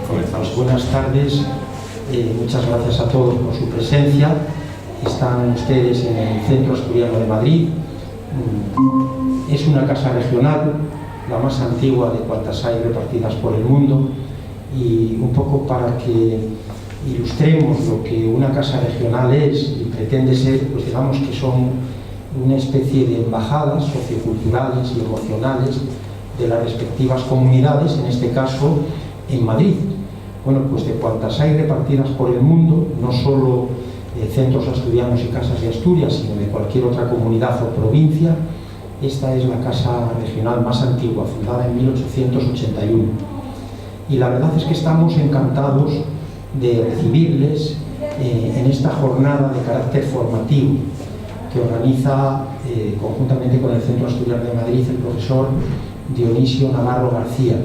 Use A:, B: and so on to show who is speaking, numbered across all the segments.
A: Comenzamos. Buenas tardes, muchas gracias a todos por su presencia. Están ustedes en el Centro Asturiano de Madrid. Es una casa regional, la más antigua de cuantas hay repartidas por el mundo, y un poco para que ilustremos lo que una casa regional es y pretende ser, pues digamos que son una especie de embajadas socioculturales y emocionales de las respectivas comunidades, en este caso en Madrid. Bueno, pues de cuantas hay repartidas por el mundo, no solo centros asturianos y casas de Asturias, sino de cualquier otra comunidad o provincia, esta es la casa regional más antigua, fundada en 1881. Y la verdad es que estamos encantados de recibirles en esta jornada de carácter formativo que organiza conjuntamente con el Centro Asturiano de Madrid el profesor Dionisio Navarro García,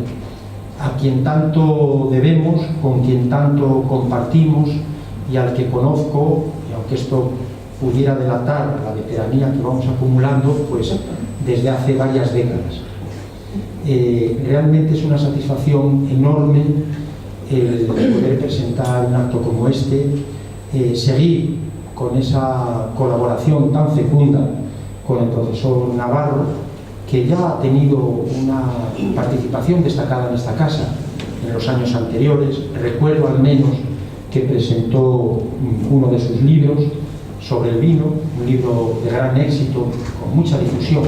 A: a quien tanto debemos, con quien tanto compartimos y al que conozco, y aunque esto pudiera delatar la veteranía que vamos acumulando, pues desde hace varias décadas. Realmente es una satisfacción enorme el poder presentar un acto como este, seguir con esa colaboración tan fecunda con el profesor Navarro, que ya ha tenido una participación destacada en esta casa en los años anteriores. Recuerdo al menos que presentó uno de sus libros sobre el vino, un libro de gran éxito, con mucha difusión,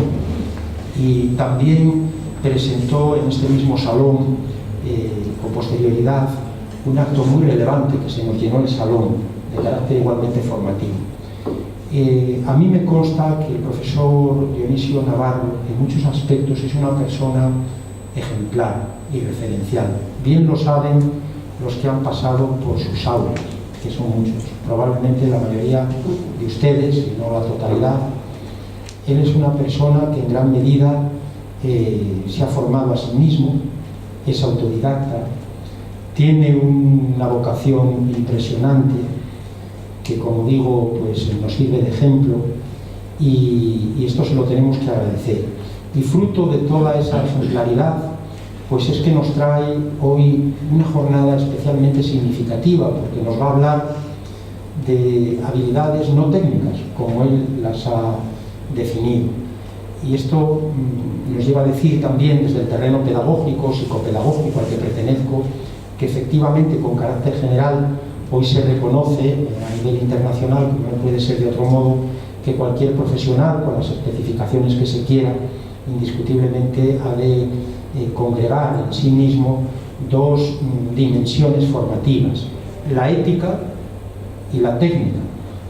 A: y también presentó en este mismo salón, con posterioridad, un acto muy relevante que se nos llenó el salón, de carácter igualmente formativo. A mí me consta que el profesor Dionisio Navarro, en muchos aspectos, es una persona ejemplar y referencial. Bien lo saben los que han pasado por sus aulas, que son muchos, probablemente la mayoría de ustedes, y no la totalidad. Él es una persona que en gran medida se ha formado a sí mismo, es autodidacta, tiene una vocación impresionante que, como digo, pues nos sirve de ejemplo, y esto se lo tenemos que agradecer. Y fruto de toda esa ejemplaridad, pues es que nos trae hoy una jornada especialmente significativa, porque nos va a hablar de habilidades no técnicas, como él las ha definido. Y esto nos lleva a decir también, desde el terreno pedagógico, psicopedagógico al que pertenezco, que efectivamente, con carácter general, hoy se reconoce a nivel internacional, como no puede ser de otro modo, que cualquier profesional, con las especificaciones que se quiera, indiscutiblemente ha de congregar en sí mismo dos dimensiones formativas: la ética y la técnica.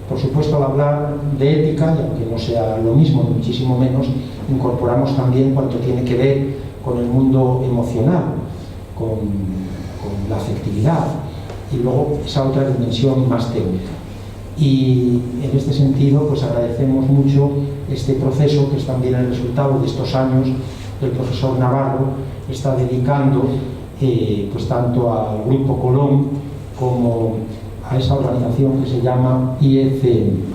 A: Por supuesto, al hablar de ética, y aunque no sea lo mismo, ni muchísimo menos, incorporamos también cuanto tiene que ver con el mundo emocional, con la afectividad, y luego esa otra dimensión más técnica. Y en este sentido, pues agradecemos mucho este proceso, que es también el resultado de estos años que el profesor Navarro está dedicando pues tanto al Grupo Colón como a esa organización que se llama IECM.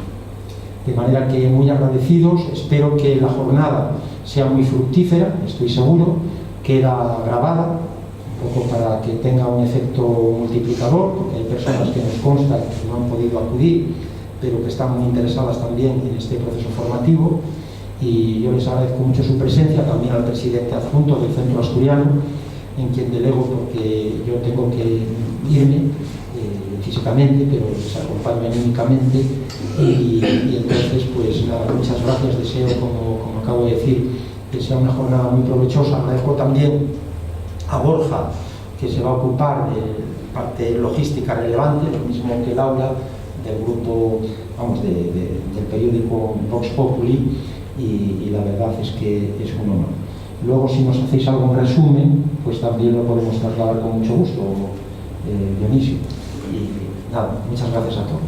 A: De manera que muy agradecidos. Espero que la jornada sea muy fructífera, estoy seguro. Queda grabada, un poco para que tenga un efecto multiplicador, porque hay personas que nos consta que no han podido acudir, pero que están muy interesadas también en este proceso formativo. Y yo les agradezco mucho su presencia, también al presidente adjunto del Centro Asturiano, en quien delego, porque yo tengo que irme físicamente, pero les acompaño anímicamente, y entonces, pues nada, muchas gracias. Deseo, como acabo de decir, que sea una jornada muy provechosa. Agradezco también a Borja, que se va a ocupar de parte logística relevante, lo mismo que el aula del grupo, vamos, del periódico Vox Populi, y la verdad es que es un honor. Luego, si nos hacéis algún resumen, pues también lo podemos trasladar con mucho gusto, Dionisio. Y nada, muchas gracias a todos.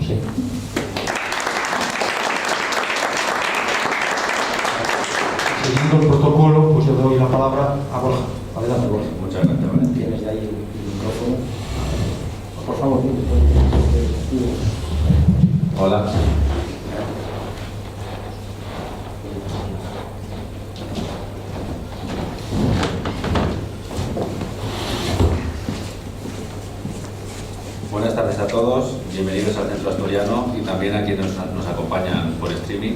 A: Siguiendo el protocolo, pues yo doy la palabra a Borja. Adelante, Borja.
B: Muchas gracias, Valentín.
A: Tienes de ahí el micrófono. Por favor.
B: Hola. Soriano y también a quienes nos acompañan por streaming.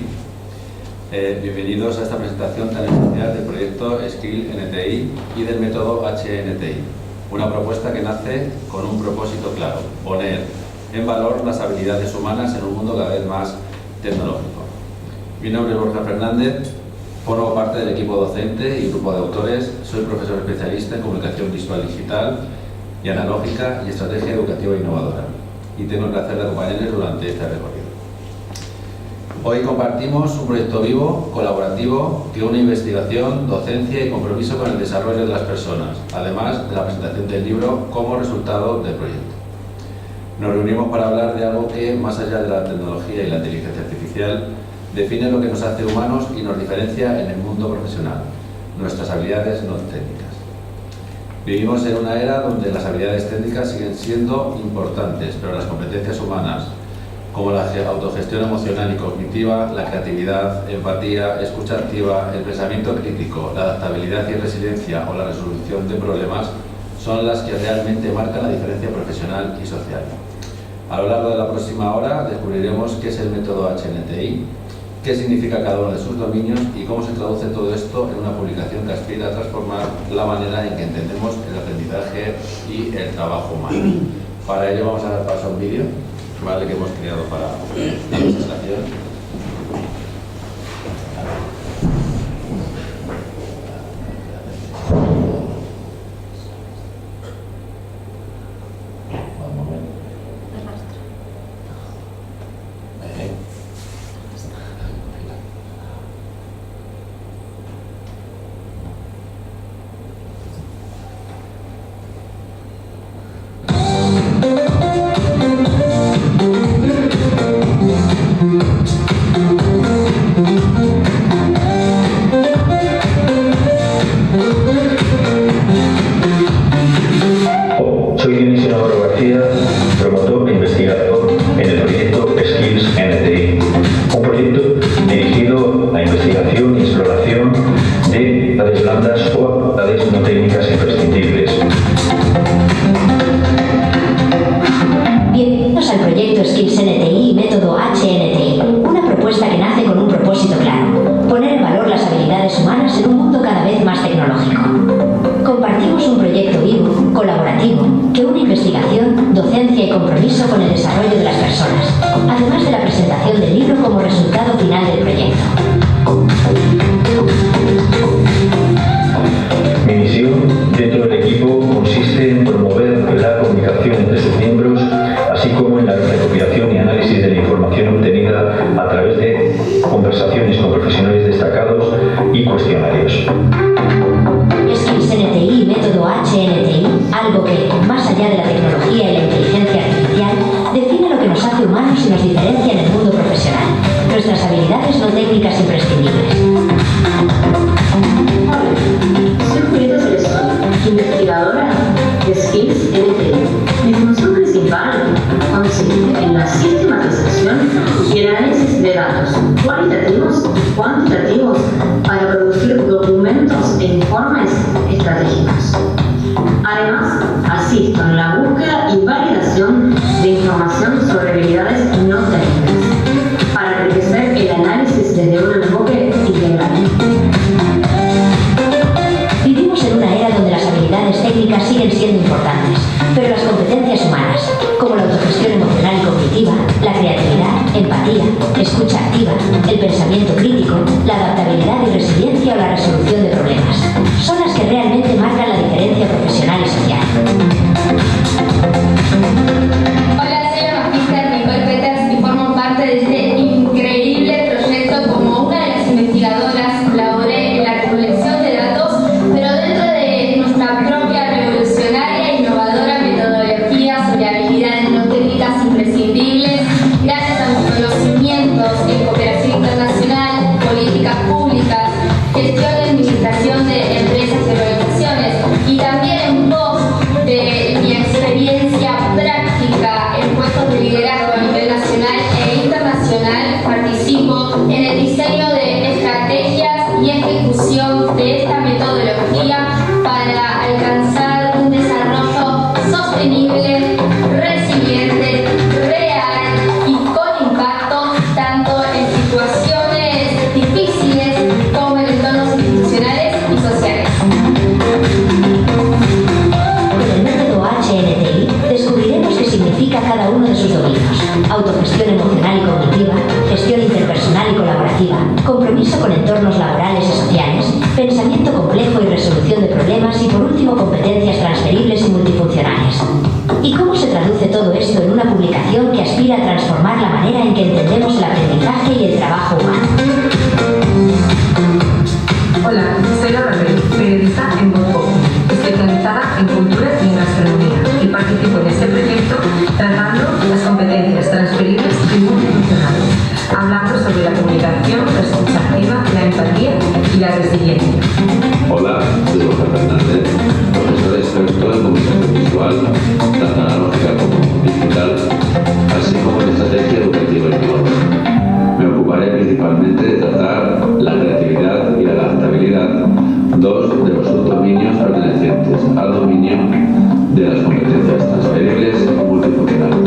B: Bienvenidos a esta presentación tan especial del proyecto Skill NTI y del método HNTI, una propuesta que nace con un propósito claro: poner en valor las habilidades humanas en un mundo cada vez más tecnológico. Mi nombre es Borja Fernández, formo parte del equipo docente y grupo de autores, soy profesor especialista en comunicación visual digital y analógica y estrategia educativa innovadora, y tengo el placer de acompañarles durante este recorrido. Hoy compartimos un proyecto vivo, colaborativo, que une investigación, docencia y compromiso con el desarrollo de las personas, además de la presentación del libro como resultado del proyecto. Nos reunimos para hablar de algo que, más allá de la tecnología y la inteligencia artificial, define lo que nos hace humanos y nos diferencia en el mundo profesional: nuestras habilidades no técnicas. Vivimos en una era donde las habilidades técnicas siguen siendo importantes, pero las competencias humanas, como la autogestión emocional y cognitiva, la creatividad, empatía, escucha activa, el pensamiento crítico, la adaptabilidad y resiliencia o la resolución de problemas, son las que realmente marcan la diferencia profesional y social. A lo largo de la próxima hora descubriremos qué es el método HNTI, qué significa cada uno de sus dominios y cómo se traduce todo esto en una publicación que aspira a transformar la manera en que entendemos el aprendizaje y el trabajo humano. Para ello vamos a dar paso a un vídeo, ¿vale?, que hemos creado para la presentación.
C: Sostenible, resiliente, real y todo esto en una publicación que aspira a transformar la manera en que entendemos el aprendizaje y el trabajo humano.
D: Hola, soy Laura Pérez, periodista en Voz Populi, especializada en cultura y en gastronomía, y participo en este proyecto tratando las competencias transferibles y multifuncionales, hablando sobre la comunicación, la escucha activa, la empatía y la resiliencia.
E: Hola, soy Borja Fernández, profesor experto en comunicación visual, tanto analógica como digital, así como en estrategia educativa innovadora. Me ocuparé principalmente de tratar la creatividad y la adaptabilidad, dos de los subdominios pertenecientes al dominio de las competencias transferibles y multifuncionales.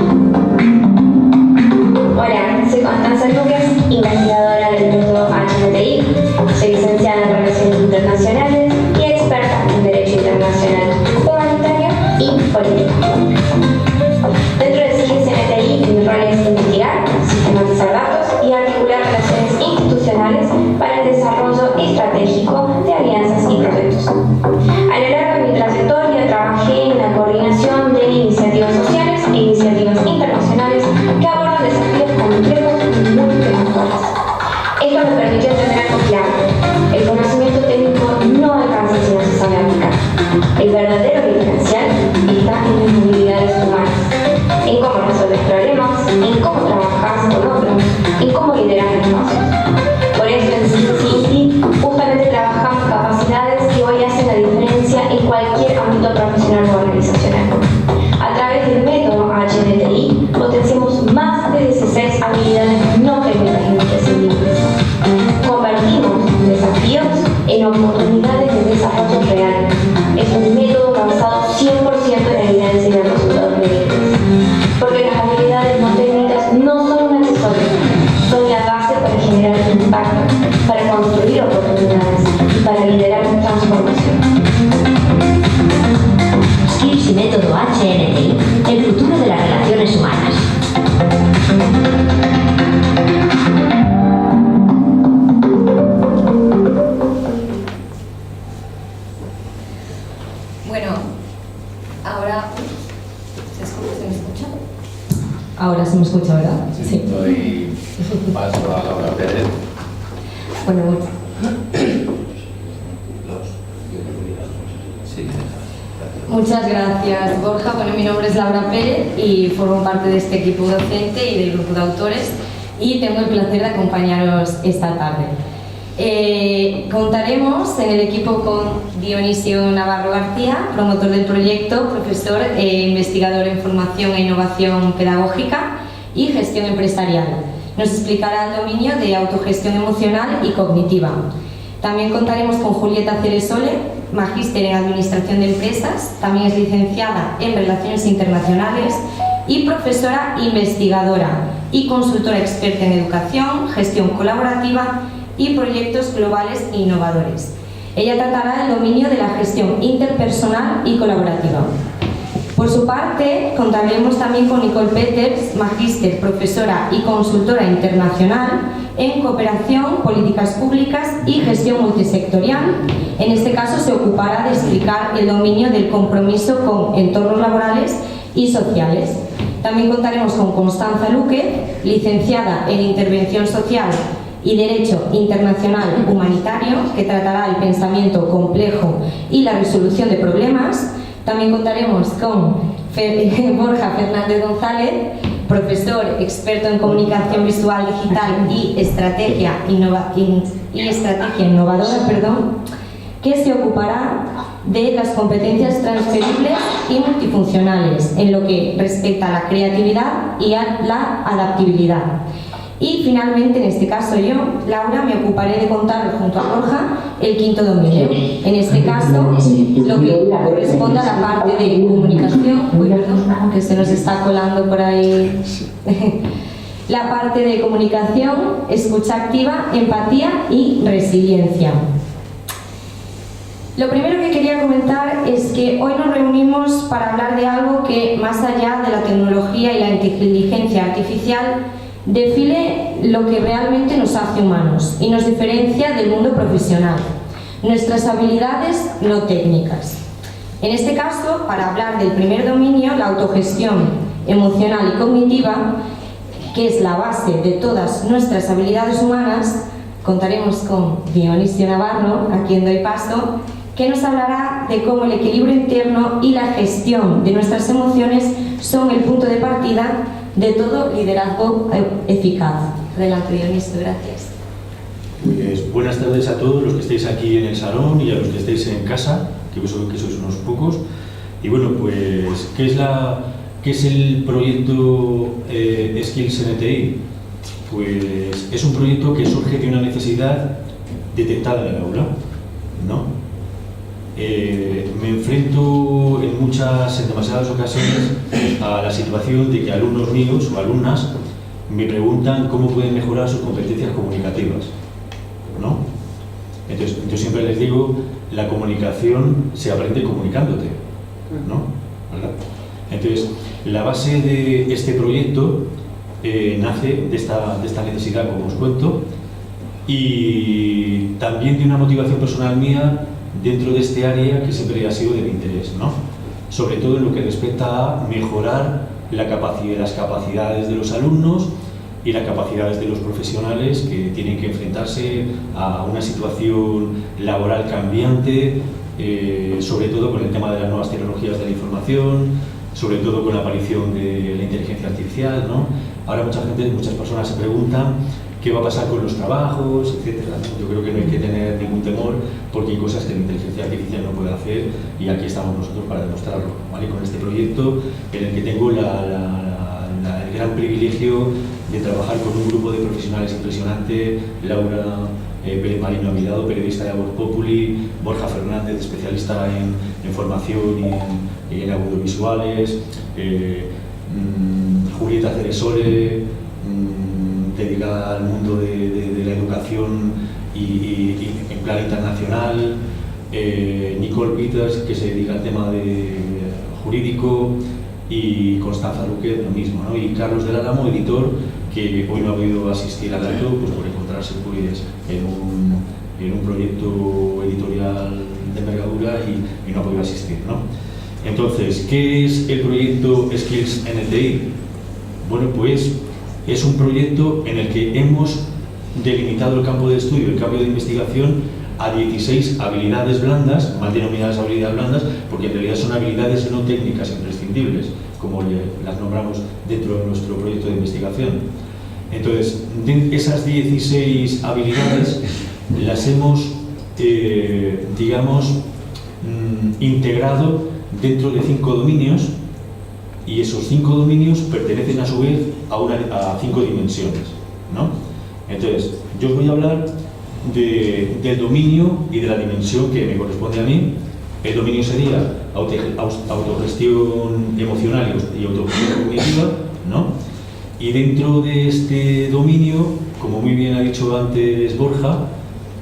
F: Hola, soy Constanza Lucas, investigadora del método HNTI, soy licenciada en Relaciones Internacionales y experta en Derecho Internacional, Humanitario y Política. Dentro de HNTI, mi rol es investigar, sistematizar datos y articular relaciones institucionales para el desarrollo estratégico de alianzas y proyectos. A lo largo de mi trayectoria trabajé en la coordinación de iniciativas sociales e iniciativas internacionales que abordan desafíos complejos y multifactoriales. Esto me permitió entender algo claro: el conocimiento técnico no alcanza si no se sabe aplicar. El verdadero diferencial está en las habilidades humanas, en cómo resolver problemas, en cómo trabajar con otros, en cómo liderar espacios. Por eso en CINCI justamente trabajamos capacidades que hoy hacen la diferencia en cualquier ámbito profesional o organizacional. A través del método HNTI potenciamos más de 16 habilidades no técnicas imprescindibles. Convertimos desafíos en oportunidades de desarrollo real. Es un método basado 100% en evidencia y en resultados medibles. Porque las habilidades no técnicas no son un accesorio, son la base para generar impacto, para construir oportunidades y para liderar transformación.
C: Skills y método HNTI, el futuro de las relaciones humanas.
G: Bueno, ahora ¿se me escucha? Ahora se me escucha, ¿verdad?
B: Sí. Doy paso a Laura Pérez.
G: Bueno, muchas gracias, Borja. Bueno, mi nombre es Laura Pérez y formo parte de este equipo docente y del grupo de autores, y tengo el placer de acompañaros esta tarde. Contaremos en el equipo con Dionisio Navarro García, promotor del proyecto, profesor e investigador en formación e innovación pedagógica y gestión empresarial. Nos explicará el dominio de autogestión emocional y cognitiva. También contaremos con Julieta Ceresole, magíster en Administración de Empresas, también es licenciada en Relaciones Internacionales y profesora investigadora y consultora experta en educación, gestión colaborativa y proyectos globales e innovadores. Ella tratará el dominio de la gestión interpersonal y colaborativa. Por su parte, contaremos también con Nicole Peters, magíster, profesora y consultora internacional en cooperación, políticas públicas y gestión multisectorial. En este caso se ocupará de explicar el dominio del compromiso con entornos laborales y sociales. También contaremos con Constanza Luque, licenciada en Intervención Social y Derecho Internacional Humanitario, que tratará el pensamiento complejo y la resolución de problemas. También contaremos con Borja Fernández González, profesor experto en comunicación visual digital y estrategia innovadora, que se ocupará de las competencias transferibles y multifuncionales en lo que respecta a la creatividad y a la adaptabilidad. Y finalmente, en este caso yo, Laura, me ocuparé de contar junto a Borja el quinto dominio. En este caso, lo que corresponde a la parte de comunicación, que se nos está colando por ahí, la parte de comunicación, escucha activa, empatía y resiliencia. Lo primero que quería comentar es que hoy nos reunimos para hablar de algo que, más allá de la tecnología y la inteligencia artificial, define lo que realmente nos hace humanos y nos diferencia del mundo profesional, nuestras habilidades no técnicas. En este caso, para hablar del primer dominio, la autogestión emocional y cognitiva, que es la base de todas nuestras habilidades humanas. Contaremos con Dionisio Navarro, a quien doy paso, que nos hablará de cómo el equilibrio interno y la gestión de nuestras emociones son el punto de partida de todo liderazgo eficaz. Adelante, Dionisio, gracias.
H: Pues buenas tardes a todos los que estéis aquí en el salón y a los que estéis en casa, que sois unos pocos. Y bueno, pues, ¿qué es el proyecto Skills NTI? Pues es un proyecto que surge de una necesidad detectada en el aula, ¿no? Me enfrento en demasiadas ocasiones a la situación de que alumnos míos o alumnas me preguntan cómo pueden mejorar sus competencias comunicativas, ¿no? Entonces, yo siempre les digo, la comunicación se aprende comunicándote, ¿no? ¿Verdad? Entonces, la base de este proyecto nace de esta necesidad, como os cuento, y también de una motivación personal mía dentro de este área que siempre ha sido de mi interés, ¿no? Sobre todo en lo que respecta a mejorar las capacidades de los alumnos y las capacidades de los profesionales que tienen que enfrentarse a una situación laboral cambiante, sobre todo con el tema de las nuevas tecnologías de la información, sobre todo con la aparición de la inteligencia artificial, ¿no? Ahora muchas personas se preguntan qué va a pasar con los trabajos, etcétera. Yo creo que no hay que tener ningún temor porque hay cosas que la inteligencia artificial no puede hacer y aquí estamos nosotros para demostrarlo, ¿vale? Con este proyecto en el que tengo el gran privilegio de trabajar con un grupo de profesionales impresionante: Laura Pérez Marino a mi lado, periodista de Voz Populi; Borja Fernández, especialista en formación y en audiovisuales; Julieta Ceresole, dedicada al mundo de la educación y en plan internacional; Nicole Peters, que se dedica al tema jurídico; y Constanza Luque, lo mismo, ¿no? Y Carlos del Álamo, editor, que hoy no ha podido asistir al acto pues por encontrarse pues en un proyecto editorial de envergadura y no ha podido asistir, ¿no? Entonces, ¿qué es el proyecto Skills NTI? Bueno, pues es un proyecto en el que hemos delimitado el campo de estudio, el campo de investigación, a 16 habilidades blandas, mal denominadas habilidades blandas, porque en realidad son habilidades no técnicas imprescindibles, como las nombramos dentro de nuestro proyecto de investigación. Entonces, esas 16 habilidades las hemos, integrado dentro de 5 dominios, y esos 5 dominios pertenecen a su vez a 5 dimensiones, ¿no? Entonces, yo os voy a hablar del dominio y de la dimensión que me corresponde a mí. El dominio sería autogestión emocional y autogestión cognitiva, ¿no? Y dentro de este dominio, como muy bien ha dicho antes Borja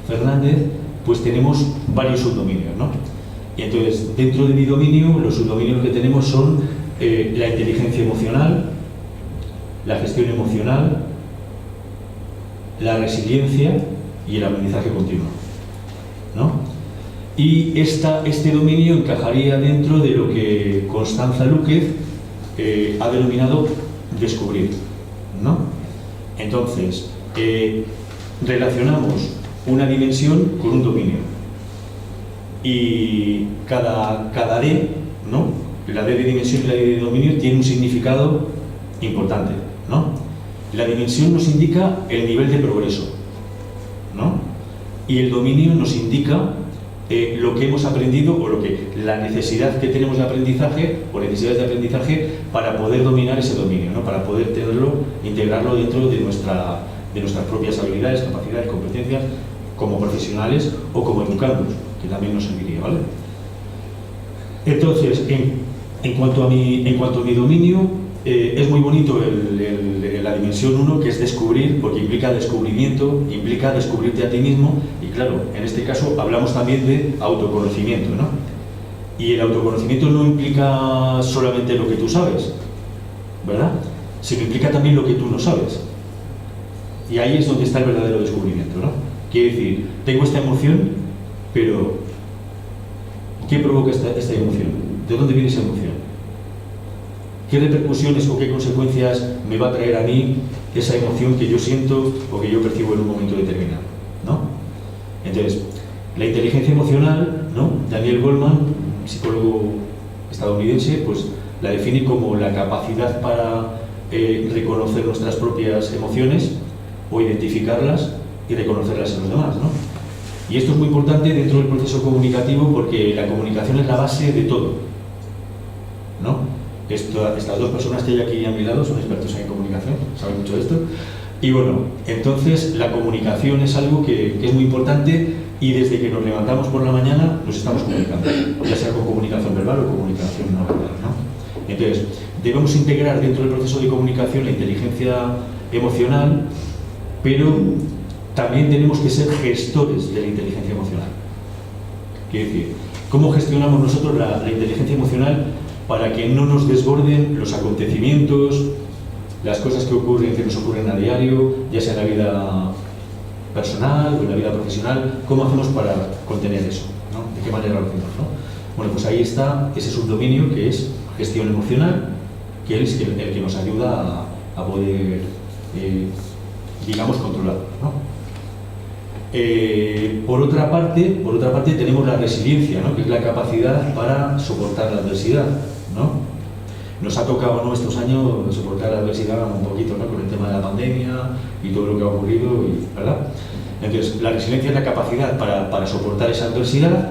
H: Fernández, pues tenemos varios subdominios, ¿no? Y entonces, dentro de mi dominio, los subdominios que tenemos son la inteligencia emocional, la gestión emocional, la resiliencia y el aprendizaje continuo, ¿no? Y este dominio encajaría dentro de lo que Constanza Lúquez ha denominado descubrir, ¿no? Entonces, relacionamos una dimensión con un dominio y cada D, ¿no? La D de dimensión y la D de dominio tiene un significado importante, ¿no? La dimensión nos indica el nivel de progreso, ¿no? Y el dominio nos indica lo que hemos aprendido o la necesidad que tenemos de aprendizaje o necesidades de aprendizaje para poder dominar ese dominio, ¿no? Para poder integrarlo dentro de nuestras propias habilidades, capacidades, competencias como profesionales o como educandos, que también nos serviría, ¿vale? Entonces, en cuanto a mi dominio, es muy bonito la dimensión 1, que es descubrir, porque implica descubrimiento, implica descubrirte a ti mismo, y claro, en este caso hablamos también de autoconocimiento, ¿no? Y el autoconocimiento no implica solamente lo que tú sabes, ¿verdad? Sino implica también lo que tú no sabes. Y ahí es donde está el verdadero descubrimiento, ¿no? Quiere decir, tengo esta emoción, pero ¿qué provoca esta emoción? ¿De dónde viene esa emoción? qué repercusiones o qué consecuencias me va a traer a mí esa emoción que yo siento o que yo percibo en un momento determinado, ¿no? Entonces, la inteligencia emocional, ¿no? Daniel Goleman, psicólogo estadounidense, pues la define como la capacidad para reconocer nuestras propias emociones o identificarlas y reconocerlas en los demás, ¿no? Y esto es muy importante dentro del proceso comunicativo porque la comunicación es la base de todo, ¿no? Estas dos personas que hay aquí a mi lado son expertos en comunicación, saben mucho de esto. Y bueno, entonces la comunicación es algo que es muy importante y desde que nos levantamos por la mañana nos estamos comunicando, ya sea con comunicación verbal o comunicación no verbal, ¿no? Entonces, debemos integrar dentro del proceso de comunicación la inteligencia emocional, pero también tenemos que ser gestores de la inteligencia emocional. Quiere decir, ¿cómo gestionamos nosotros la inteligencia emocional para que no nos desborden los acontecimientos, las cosas que nos ocurren a diario, ya sea en la vida personal o en la vida profesional? ¿Cómo hacemos para contener eso, ¿no? ¿De qué manera lo hacemos, no? Bueno, pues ahí está ese subdominio que es gestión emocional, que es el que nos ayuda a poder, digamos, controlarlo, ¿no? Por otra parte tenemos la resiliencia, ¿no? Que es la capacidad para soportar la adversidad, ¿no? Nos ha tocado, ¿no?, estos años soportar la adversidad un poquito, ¿no?, con el tema de la pandemia y todo lo que ha ocurrido, ¿verdad? Entonces, la resiliencia es la capacidad para soportar esa adversidad,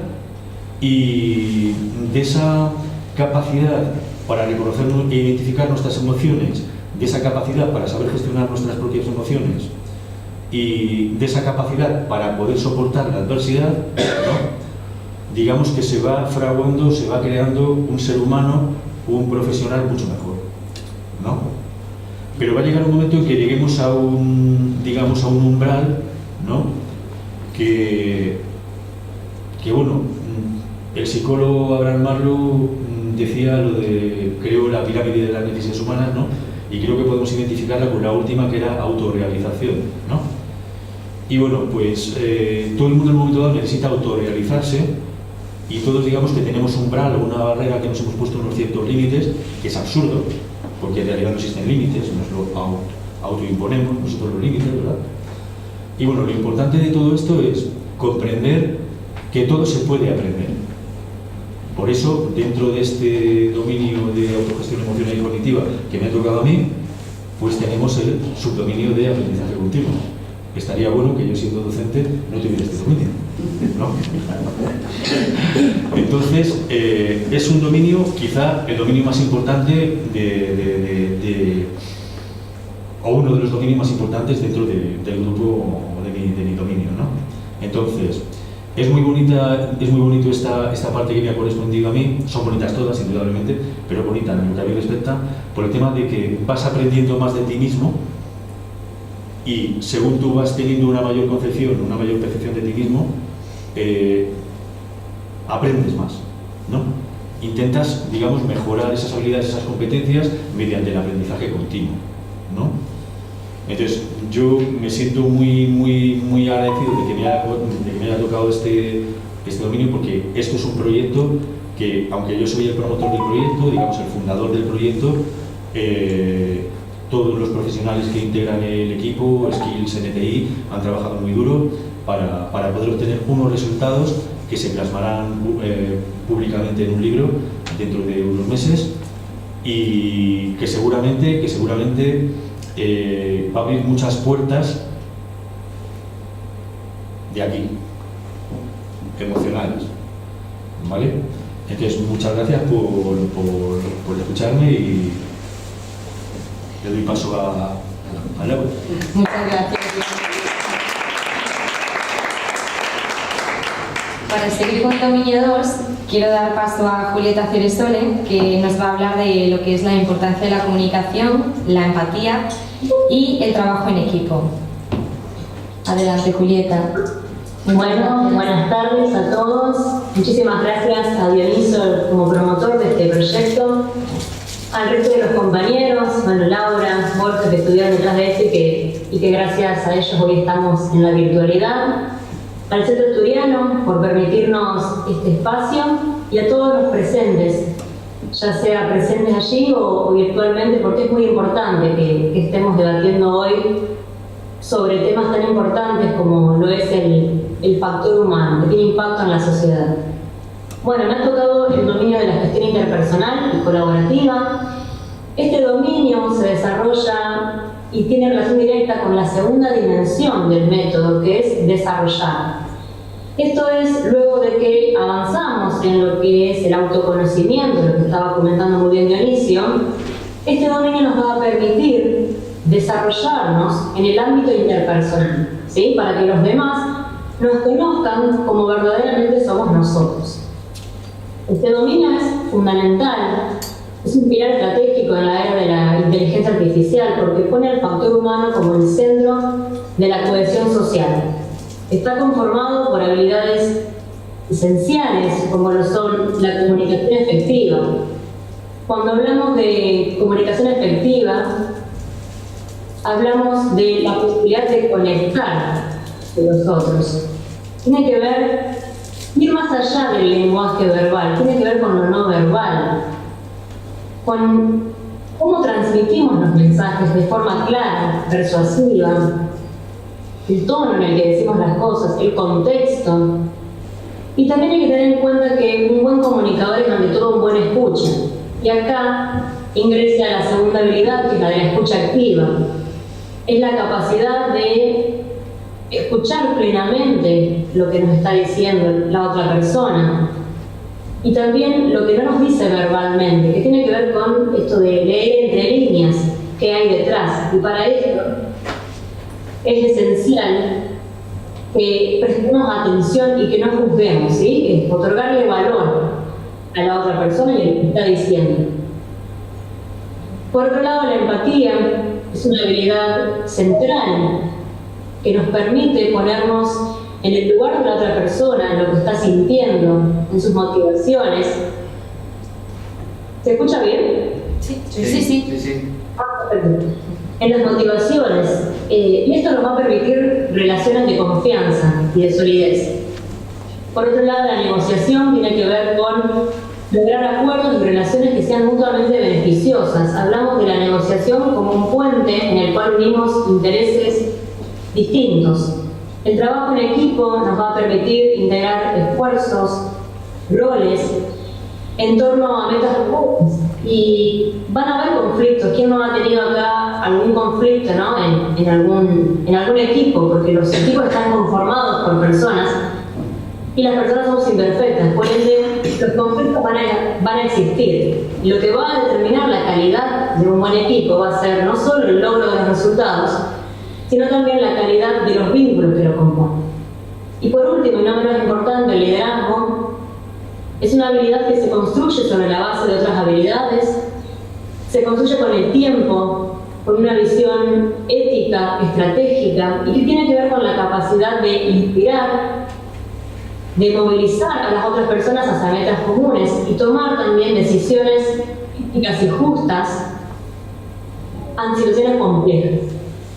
H: y de esa capacidad para reconocer e identificar nuestras emociones, de esa capacidad para saber gestionar nuestras propias emociones y de esa capacidad para poder soportar la adversidad, ¿no?, digamos que se va fraguando, se va creando un ser humano, un profesional mucho mejor, ¿no? Pero va a llegar un momento en que lleguemos a un umbral, ¿no?, que bueno, el psicólogo Abraham Maslow decía lo de, creo, la pirámide de las necesidades humanas, ¿no?, y creo que podemos identificarla con la última, que era autorrealización, ¿no? Y bueno, pues todo el mundo en un momento dado necesita autorrealizarse, y todos digamos que tenemos un umbral o una barrera que nos hemos puesto unos ciertos límites, que es absurdo, porque en realidad no existen límites, nos lo autoimponemos nosotros los límites, ¿verdad? Y bueno, lo importante de todo esto es comprender que todo se puede aprender. Por eso, dentro de este dominio de autogestión emocional y cognitiva que me ha tocado a mí, pues tenemos el subdominio de aprendizaje continuo. Estaría bueno que yo, siendo docente, no tuviera este dominio, ¿no? Entonces, es un dominio, quizá el dominio más importante o uno de los dominios más importantes dentro del grupo de mi dominio, ¿no? Entonces, es muy bonito esta parte que me ha correspondido a mí. Son bonitas todas, indudablemente, pero bonita en lo que a mí respecta, por el tema de que vas aprendiendo más de ti mismo, y según tú vas teniendo una mayor concepción, una mayor percepción de ti mismo, aprendes más, ¿no? Intentas, digamos, mejorar esas habilidades, esas competencias mediante el aprendizaje continuo, ¿no? Entonces, yo me siento muy agradecido de que me haya tocado este dominio, porque esto es un proyecto que, aunque yo soy el promotor del proyecto, digamos el fundador del proyecto, todos los profesionales que integran el equipo, Skills NTI, han trabajado muy duro para poder obtener unos resultados que se plasmarán públicamente en un libro dentro de unos meses, y que seguramente va a abrir muchas puertas de aquí, emocionales, ¿vale? Entonces, muchas gracias por escucharme, y le doy paso a Laura.
G: Muchas gracias. Para seguir con dominio 2, quiero dar paso a Julieta Cerestole, que nos va a hablar de lo que es la importancia de la comunicación, la empatía y el trabajo en equipo. Adelante, Julieta.
I: Bueno, buenas tardes a todos. Muchísimas gracias a Dioniso como promotor de este proyecto, al resto de los compañeros, bueno, Laura, Borja, que estuvieron detrás de este y que gracias a ellos hoy estamos en la virtualidad, al Centro Asturiano por permitirnos este espacio, y a todos los presentes, ya sea presentes allí o virtualmente, porque es muy importante que estemos debatiendo hoy sobre temas tan importantes como lo es el factor humano, que tiene impacto en la sociedad. Bueno, me ha tocado el dominio de la gestión interpersonal y colaborativa. Este dominio se desarrolla y tiene relación directa con la segunda dimensión del método, que es desarrollar. Esto es luego de que avanzamos en lo que es el autoconocimiento, lo que estaba comentando muy bien Dionisio. Este dominio nos va a permitir desarrollarnos en el ámbito interpersonal, ¿sí? Para que los demás nos conozcan como verdaderamente somos nosotros. Este dominio es fundamental, es un pilar estratégico en la era de la inteligencia artificial porque pone al factor humano como el centro de la cohesión social. Está conformado por habilidades esenciales como lo son la comunicación efectiva. Cuando hablamos de comunicación efectiva, hablamos de la posibilidad de conectar con los otros. Tiene que ver, ir más allá del lenguaje verbal, tiene que ver con lo no verbal, con cómo transmitimos los mensajes de forma clara, persuasiva, el tono en el que decimos las cosas, el contexto. Y también hay que tener en cuenta que un buen comunicador es ante todo un buen escucha. Y acá ingresa la segunda habilidad, que es la de la escucha activa. Es la capacidad de escuchar plenamente lo que nos está diciendo la otra persona. Y también lo que no nos dice verbalmente, que tiene que ver con esto de leer entre líneas qué hay detrás. Y para esto es esencial que prestemos atención y que no juzguemos, ¿sí? Otorgarle valor a la otra persona y a lo que está diciendo. Por otro lado, la empatía es una habilidad central que nos permite ponernos en el lugar de la otra persona, en lo que está sintiendo, en sus motivaciones. ¿Se escucha bien?
G: Sí.
I: Perfecto. En las motivaciones. Y esto nos va a permitir relaciones de confianza y de solidez. Por otro lado, la negociación tiene que ver con lograr acuerdos y relaciones que sean mutuamente beneficiosas. Hablamos de la negociación como un puente en el cual unimos intereses distintos. El trabajo en equipo nos va a permitir integrar esfuerzos, roles, en torno a metas comunes. Y van a haber conflictos. ¿Quién no ha tenido acá algún conflicto, ¿no? en algún equipo? Porque los equipos están conformados por personas y las personas somos imperfectas. Por ende, los conflictos van a existir. Y lo que va a determinar la calidad de un buen equipo va a ser no solo el logro de los resultados, sino también la calidad de los vínculos que lo componen. Y por último, y no menos importante, el liderazgo es una habilidad que se construye sobre la base de otras habilidades, se construye con el tiempo, con una visión ética, estratégica, y que tiene que ver con la capacidad de inspirar, de movilizar a las otras personas hacia metas comunes y tomar también decisiones éticas y justas ante situaciones complejas.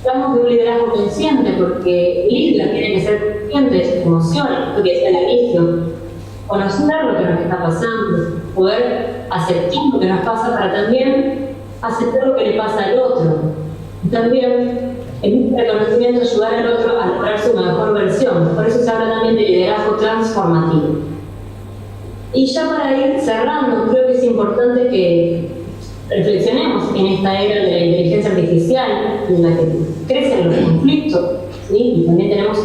I: Hablamos de un liderazgo consciente porque el líder tiene que ser consciente de sus emociones, lo que decía al inicio. Conocer lo que nos está pasando, poder aceptar lo que nos pasa para también aceptar lo que le pasa al otro. Y también, en este reconocimiento, ayudar al otro a lograr su mejor versión. Por eso se habla también de liderazgo transformativo. Y ya para ir cerrando, creo que es importante que reflexionemos en esta era de la inteligencia artificial, en la que crecen los conflictos, ¿sí? Y también tenemos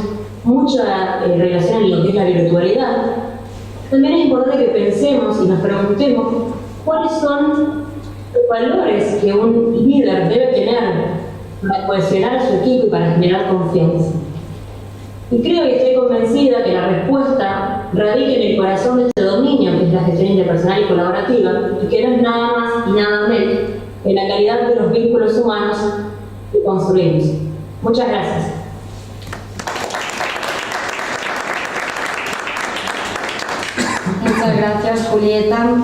I: mucha relación en lo que es la virtualidad. También es importante que pensemos y nos preguntemos cuáles son los valores que un líder debe tener para cohesionar a su equipo y para generar confianza. Y creo y estoy convencida que la respuesta radica en el corazón de este dominio, que es la gestión interpersonal y colaborativa, y que no es nada más y nada menos que la calidad de los vínculos humanos que construimos. Muchas gracias.
G: Muchas gracias, Julieta.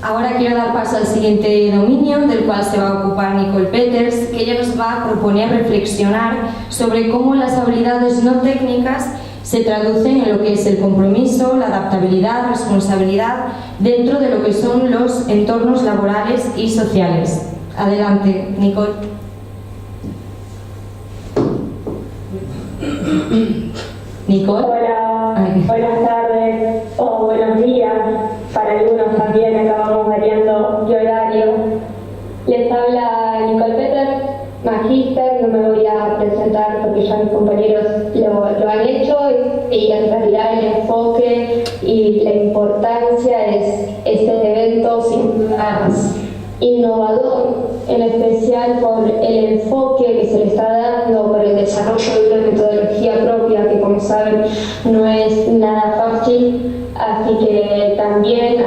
G: Ahora quiero dar paso al siguiente dominio, del cual se va a ocupar Nicole Peters, que ella nos va a proponer reflexionar sobre cómo las habilidades no técnicas se traducen en lo que es el compromiso, la adaptabilidad, responsabilidad dentro de lo que son los entornos laborales y sociales. Adelante, Nicole. Nicole.
F: Hola, buenas tardes o buenos días. Para algunos también acabamos variando de horario. Les habla Nicole Peter, magíster. No me voy a presentar porque ya mis compañeros lo han hecho y en realidad el enfoque y la importancia es este evento sin duda innovador, en especial por el enfoque que se le está dando, por el desarrollo de una metodología propia que, como saben, no es nada fácil. Así que también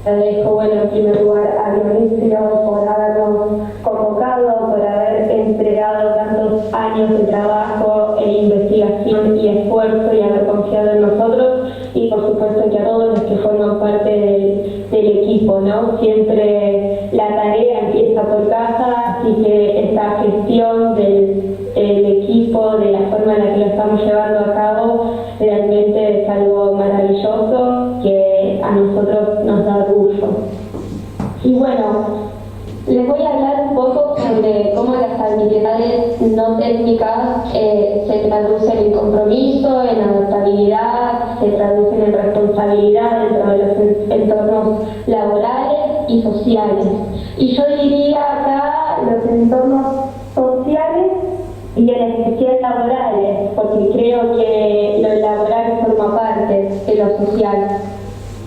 F: agradezco, bueno, en primer lugar a Dionisio por habernos convocado, por haber entregado tantos años de trabajo e investigación y esfuerzo y haber confiado en nosotros, y por supuesto que a todos los que forman parte del equipo, ¿no? Siempre la tarea empieza por casa, así que esta gestión del equipo, de la forma en la que lo estamos llevando a cabo, realmente es algo maravilloso que a nosotros nos da orgullo. Y bueno, les voy a hablar un poco sobre cómo las habilidades no técnicas se traducen en compromiso, en adaptabilidad, se traducen en responsabilidad dentro de los entornos laborales y sociales. Y yo diría acá los entornos sociales y en especial laborales, porque creo que lo laboral forma parte de lo social.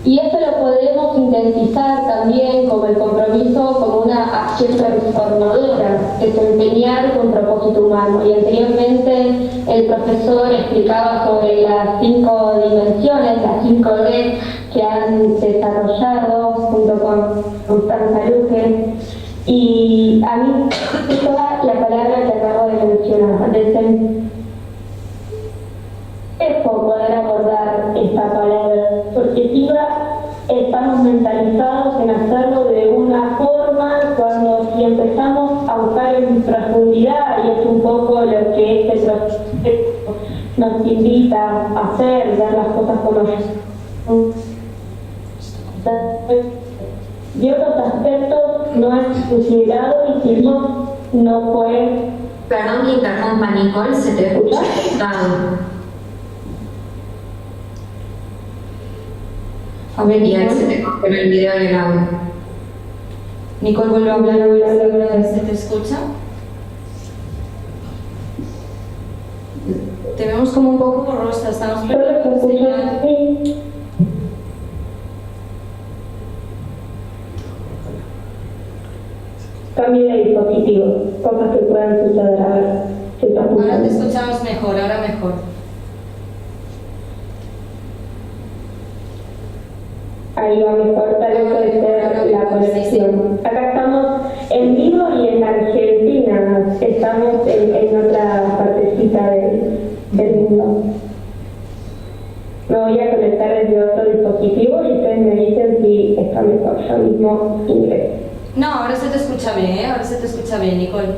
F: Y esto lo podemos sintetizar también como el compromiso como una acción transformadora, desempeñar un propósito humano. Y anteriormente el profesor explicaba sobre las 5 dimensiones, las 5D que han desarrollado junto con Constanza Luque. Y a mí toda la palabra que acabo de mencionar, es poder abordar esta palabra, porque si no estamos mentalizados en hacerlo de una forma, cuando si empezamos a buscar en profundidad, y es un poco lo que este proceso nos invita a hacer, ver las cosas como y otros aspectos no es considerado, y si no fue.
D: Perdón que interrumpa, Nicole, se te escucha cortado.
G: A ver,
D: y ahí se te congeló el video y el audio.
G: Nicole, vuelve a hablar, a ver si se te escucha. Te vemos como un poco borrosa, estamos perdiendo señal.
F: Cambio de dispositivo, cosas que puedan suceder. A ver si está funcionando.
G: Ahora te escuchamos mejor, ahora mejor.
F: Ahí va mejor, tal vez puede ser la conexión. Acá estamos en vivo y en Argentina, estamos en otra partecita del mundo. Me voy a conectar desde otro dispositivo y ustedes me dicen si está mejor. Yo mismo ingreso.
G: No, ahora se te escucha bien, ¿eh? Ahora se te escucha bien, Nicole.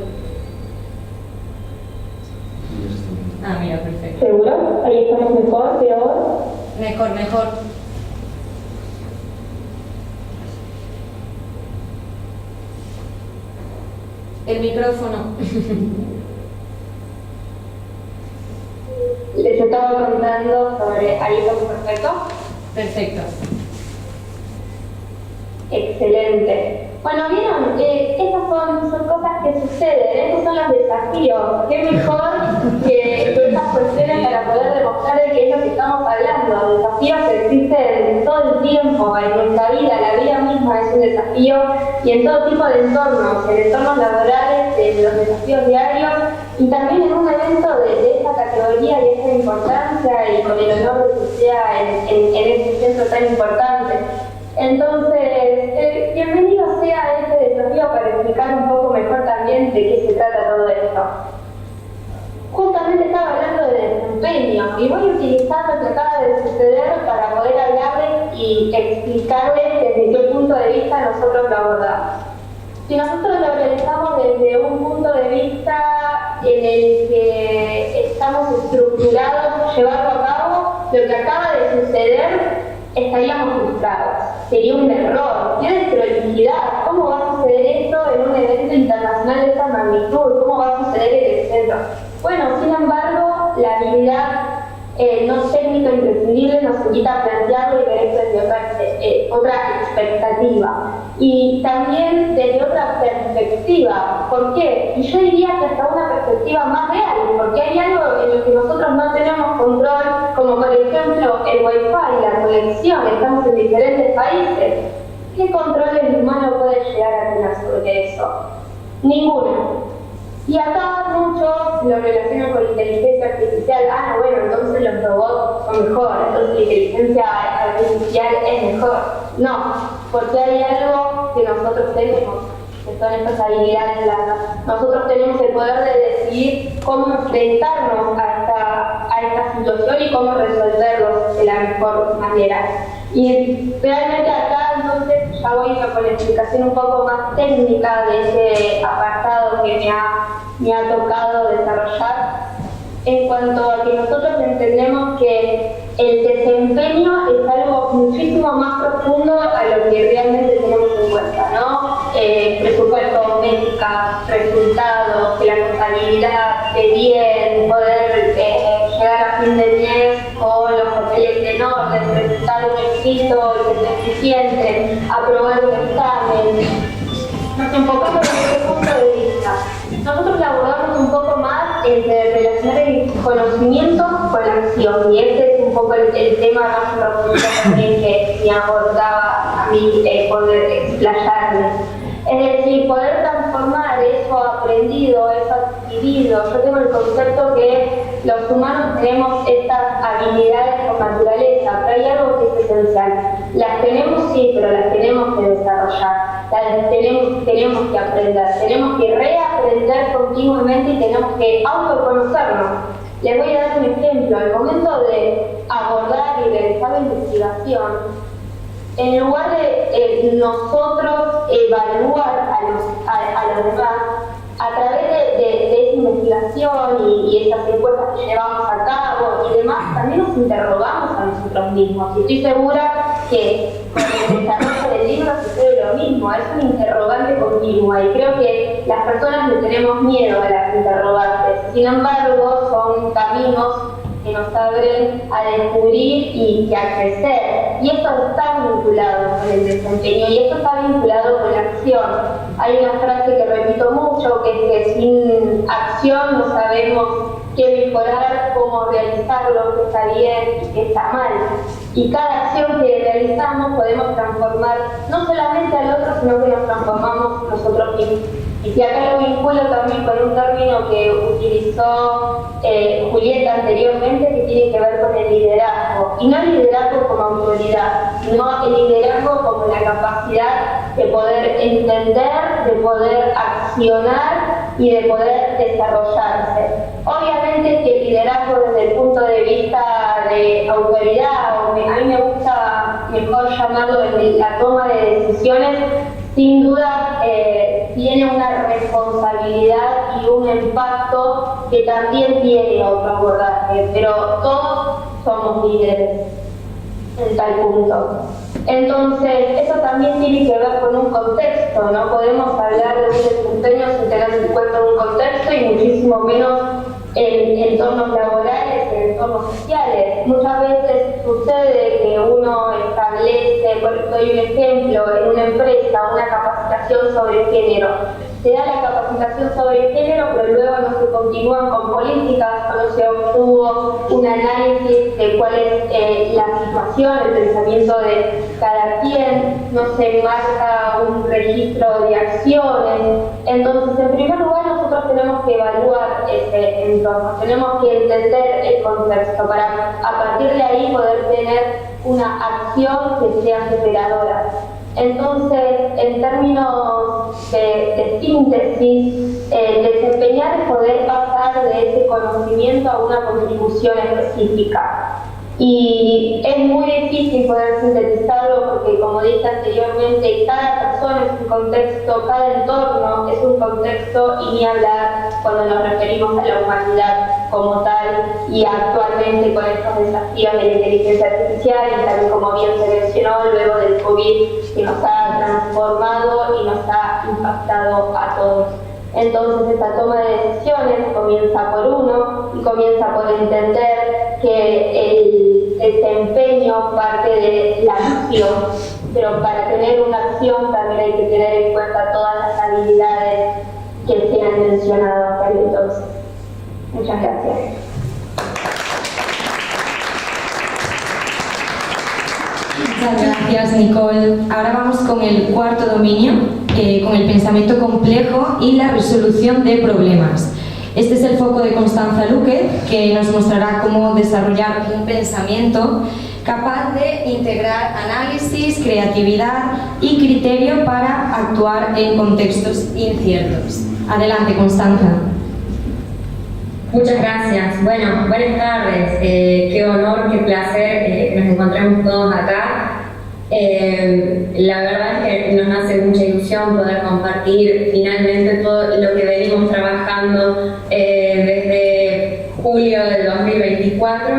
G: Ah, mira, perfecto.
F: ¿Seguro? Ahí estamos mejor, peor.
G: Mejor. El micrófono.
F: Les estaba contando sobre ahí estamos perfecto.
G: Perfecto.
F: Excelente. Bueno, vieron, estas son cosas que suceden, estos son los desafíos. Qué mejor que estas cuestiones para poder demostrar de que es lo que estamos hablando. Desafíos que existen todo el tiempo en nuestra vida, la vida misma es un desafío, y en todo tipo de entornos, en entornos laborales, en los desafíos diarios, y también en un evento de esta categoría y esta importancia, y con el honor de que sea en este centro tan importante. Entonces, bienvenido sea este desafío para explicar un poco mejor también de qué se trata todo esto. Justamente estaba hablando de desempeño y voy a utilizar lo que acaba de suceder para poder hablarles y explicarles desde qué punto de vista nosotros lo abordamos. Si nosotros lo realizamos desde un punto de vista en el que estamos estructurados llevarlo a cabo, lo que acaba de suceder, estaríamos frustrados. Sería un error, qué desprolijidad. ¿Cómo va a suceder esto en un evento internacional de esta magnitud? ¿Cómo va a suceder en el centro? Bueno, sin embargo, la habilidad no técnica imprescindible nos invita a plantearlo y ver esto desde otra expectativa. Y también desde otra perspectiva. ¿Por qué? Y yo diría que hasta una perspectiva más real, porque hay algo en lo que nosotros no tenemos control, como por ejemplo el Wi-Fi, la conexión, estamos en diferentes países. ¿Qué control el humano puede llegar a tener sobre eso? Ninguno. Y acá muchos lo relacionan con inteligencia artificial. No, bueno, entonces los robots son mejor, entonces la inteligencia artificial es mejor. No, porque hay algo que nosotros tenemos, que son estas habilidades blandas. Nosotros tenemos el poder de decidir cómo enfrentarnos a esta situación y cómo resolverlo de la mejor manera. Y realmente acá entonces ya voy con la explicación un poco más técnica de ese apartado que me ha tocado desarrollar, en cuanto a que nosotros entendemos que el desempeño es algo muchísimo más profundo a lo que realmente tenemos en cuenta, ¿no? Presupuesto, métricas, resultados, que la contabilidad esté bien, poder llegar a fin de mes con los papeles en orden, presentar un escrito que sea eficiente, aprobar un examen. Nos enfocamos en ese punto de vista. Nosotros la abordamos un poco más entre relacionar el conocimiento con la acción, y este es un poco el tema más profundo también que me abordaba a mí poder explayarme. Es decir, poder transformar eso aprendido, eso adquirido. Yo tengo el concepto que los humanos tenemos estas habilidades por naturaleza, pero hay algo que es esencial. Las tenemos, sí, pero las tenemos que desarrollar. Tenemos que aprender, tenemos que reaprender continuamente y tenemos que autoconocernos. Les voy a dar un ejemplo. Al momento de abordar y realizar la investigación, en lugar de nosotros evaluar a los demás, a través de esa investigación y esas encuestas que llevamos a cabo y demás, también nos interrogamos a nosotros mismos. Y estoy segura que con el desarrollo del libro sucede lo mismo, es un interrogante continua, y creo que las personas le tenemos miedo a las interrogantes. Sin embargo, son caminos que nos abren a descubrir y a crecer. Y esto está vinculado con el desempeño, y esto está vinculado con la acción. Hay una frase que repito mucho, que es que sin acción no sabemos qué mejorar, cómo realizarlo, qué está bien y qué está mal. Y cada acción que realizamos podemos transformar no solamente al otro, sino que nos transformamos nosotros mismos. Y si acá lo vinculo también con un término que utilizó Julieta anteriormente, que tiene que ver con el liderazgo. Y no el liderazgo como autoridad, sino el liderazgo como la capacidad de poder entender, de poder accionar y de poder desarrollarse. Obviamente que el liderazgo desde el punto de vista de autoridad, a mí me gusta mejor llamarlo de la toma de decisiones, sin duda tiene una responsabilidad y un impacto que también tiene otro abordaje, pero todos somos líderes en tal punto. Entonces, eso también tiene que ver con un contexto, no podemos hablar de un desempeño sin tener en cuenta un contexto, y muchísimo menos en entornos laborales, en entornos sociales. Muchas veces sucede que uno establece, por doy un ejemplo, en una empresa una capacitación sobre género. Se da la capacitación sobre género, pero luego no se continúan con políticas, no se obtuvo un análisis de cuál es la situación, el pensamiento de cada quien, no se marca un registro de acciones. Entonces, en primer lugar, nosotros tenemos que evaluar ese entorno, tenemos que entender el contexto para a partir de ahí poder tener una acción que sea generadora. Entonces, en términos de síntesis, desempeñar es poder pasar de ese conocimiento a una contribución específica. Y es muy difícil poder sintetizarlo porque, como dije anteriormente, cada persona es un contexto, cada entorno es un contexto, y ni hablar cuando nos referimos a la humanidad como tal, y actualmente con estos desafíos de la inteligencia artificial, y tal como bien se mencionó luego del COVID, que nos ha transformado y nos ha impactado a todos. Entonces esta toma de decisiones comienza por uno y comienza por entender que el desempeño parte de la acción, pero para tener una acción también hay que tener en cuenta todas las habilidades que se han mencionado hasta el entonces. Muchas gracias.
G: Muchas gracias, Nicole. Ahora vamos con el cuarto dominio, con el pensamiento complejo y la resolución de problemas. Este es el foco de Constanza Lúquez, que nos mostrará cómo desarrollar un pensamiento capaz de integrar análisis, creatividad y criterio para actuar en contextos inciertos. Adelante, Constanza.
J: Muchas gracias. Bueno, buenas tardes. Qué honor, qué placer que nos encontremos todos acá. La verdad es que nos hace mucha ilusión poder compartir finalmente todo lo que venimos trabajando desde julio del 2024.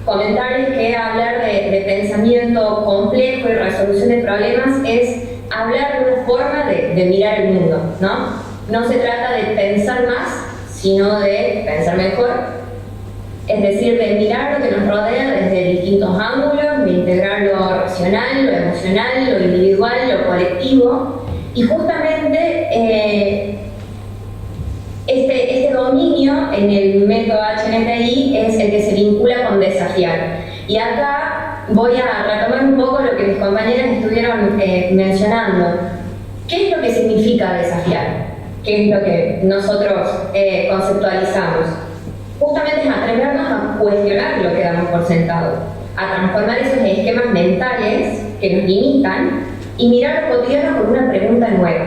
J: Comentarles que hablar de pensamiento complejo y resolución de problemas es hablar de una forma de mirar el mundo, ¿no? No se trata de pensar más, sino de pensar mejor. Es decir, de mirar lo que nos rodea desde distintos ángulos, de integrar lo racional, lo emocional, lo individual, lo colectivo. Y justamente este dominio en el método HNTI es el que se vincula con desafiar. Y acá voy a retomar un poco lo que mis compañeras estuvieron mencionando. ¿Qué es lo que significa desafiar? ¿Qué es lo que nosotros conceptualizamos? Justamente es atrevernos a cuestionar lo que damos por sentado, a transformar esos esquemas mentales que nos limitan y mirar lo cotidiano con una pregunta nueva.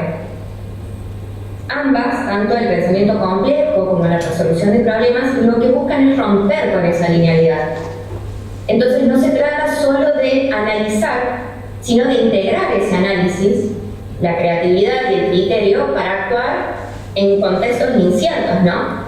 J: Ambas, tanto el pensamiento complejo como la resolución de problemas, lo que buscan es romper con esa linealidad. Entonces no se trata solo de analizar, sino de integrar ese análisis, la creatividad y el criterio para actuar en contextos inciertos, ¿no?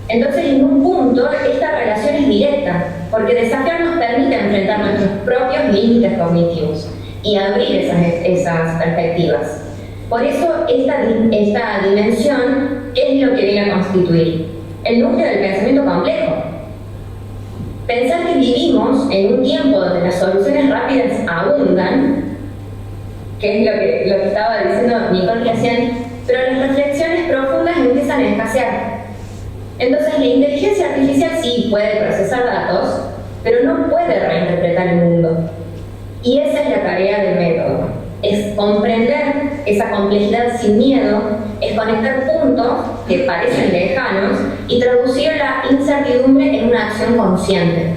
J: Entonces, en un punto, esta relación es directa, porque desafiar nos permite enfrentar nuestros propios límites cognitivos y abrir esas perspectivas. Por eso, esta dimensión, ¿qué es lo que viene a constituir? El núcleo del pensamiento complejo. Pensar que vivimos en un tiempo donde las soluciones rápidas abundan, que es lo que estaba diciendo Nicole recién, pero las reflexiones profundas empiezan a escasear. Entonces la inteligencia artificial sí puede procesar datos, pero no puede reinterpretar el mundo. Y esa es la tarea del método, es comprender esa complejidad sin miedo, es conectar puntos que parecen lejanos y traducir la incertidumbre en una acción consciente.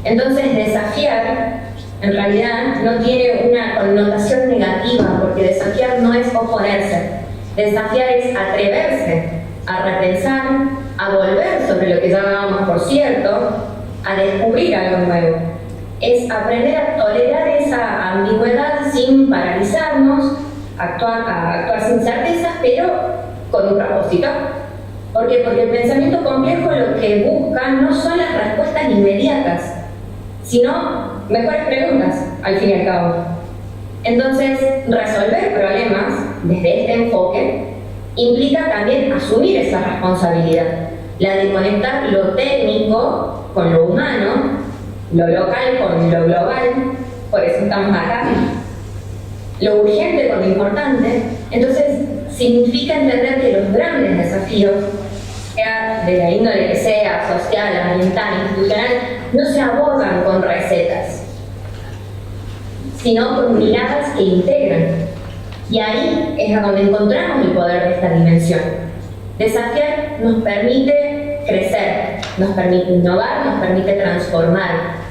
J: Entonces desafiar en realidad no tiene una connotación negativa, porque desafiar no es oponerse. Desafiar es atreverse a repensar, a volver sobre lo que ya dábamos por cierto, a descubrir algo nuevo. Es aprender a tolerar esa ambigüedad sin paralizarnos, a actuar sin certezas, pero con un propósito. ¿Por qué? Porque el pensamiento complejo lo que busca no son las respuestas inmediatas, sino mejores preguntas, al fin y al cabo. Entonces, resolver problemas desde este enfoque implica también asumir esa responsabilidad, la de conectar lo técnico con lo humano, lo local con lo global, por eso estamos acá, lo urgente con lo importante. Entonces, significa entender que los grandes desafíos, sea de la índole que sea, social, ambiental, institucional, no se abordan con recetas, sino con miradas que integran. Y ahí es a donde encontramos el poder de esta dimensión. Desafiar nos permite crecer, nos permite innovar, nos permite transformar.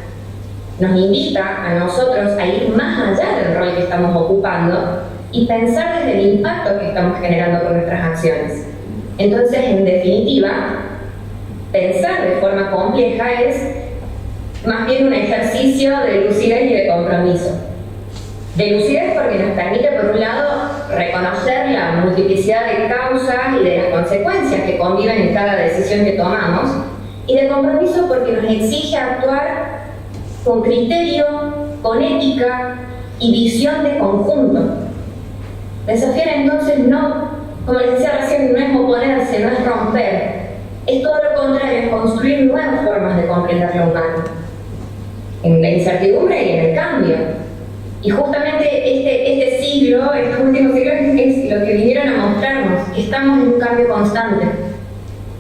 J: Nos invita a nosotros a ir más allá del rol que estamos ocupando y pensar desde el impacto que estamos generando con nuestras acciones. Entonces, en definitiva, pensar de forma compleja es más bien un ejercicio de lucidez y de compromiso. De lucidez porque nos permite, por un lado, reconocer la multiplicidad de causas y de las consecuencias que conviven en cada decisión que tomamos. Y de compromiso porque nos exige actuar con criterio, con ética y visión de conjunto. Desafiar entonces no, como les decía recién, no es oponerse, no es romper. Es todo lo contrario, es construir nuevas formas de comprender lo humano. En la incertidumbre y en el cambio. Y justamente este siglo, estos últimos siglos, es lo que vinieron a mostrarnos, que estamos en un cambio constante.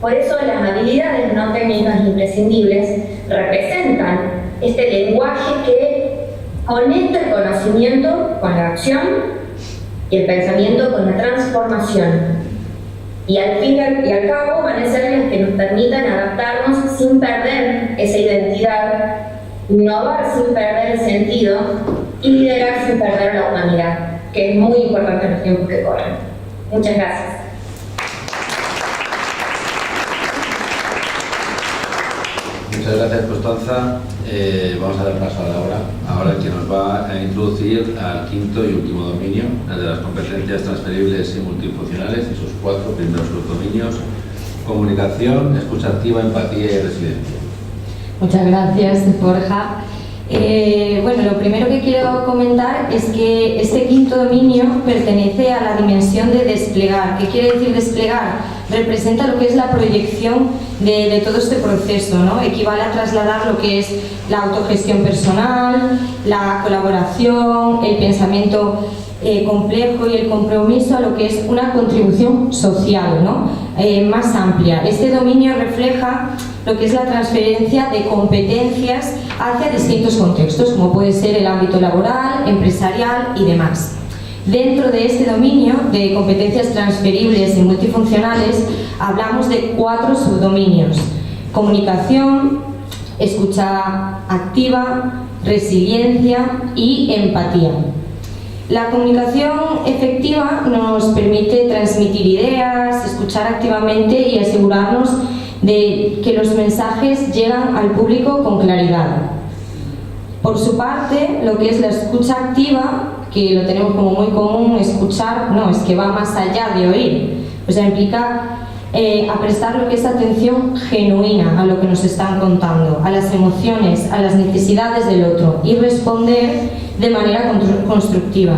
J: Por eso las habilidades no técnicas imprescindibles representan este lenguaje que conecta el conocimiento con la acción y el pensamiento con la transformación. Y al fin y al cabo van a ser las que nos permitan adaptarnos sin perder esa identidad, innovar sin perder el sentido y liderar sin perder la humanidad, que es muy importante en los tiempos que corren. Muchas gracias.
B: Muchas gracias, Constanza. Vamos a dar paso a Laura, ahora que nos va a introducir al quinto y último dominio, el de las competencias transferibles y multifuncionales y sus 4 primeros subdominios: comunicación, escucha activa, empatía y resiliencia.
G: Muchas gracias, Borja. Bueno, lo primero que quiero comentar es que este quinto dominio pertenece a la dimensión de desplegar. ¿Qué quiere decir desplegar? Representa lo que es la proyección de todo este proceso, ¿no? Equivale a trasladar lo que es la autogestión personal, la colaboración, el pensamiento complejo y el compromiso a lo que es una contribución social, ¿no? Más amplia. Este dominio refleja lo que es la transferencia de competencias hacia distintos contextos, como puede ser el ámbito laboral, empresarial y demás. Dentro de este dominio de competencias transferibles y multifuncionales hablamos de 4 subdominios: comunicación, escucha activa, resiliencia y empatía. La comunicación efectiva nos permite transmitir ideas, escuchar activamente y asegurarnos de que los mensajes llegan al público con claridad. Por su parte, lo que es la escucha activa, que lo tenemos como muy común, escuchar, no, es que va más allá de oír. O sea, implica a prestar lo que es atención genuina a lo que nos están contando, a las emociones, a las necesidades del otro y responder de manera constructiva.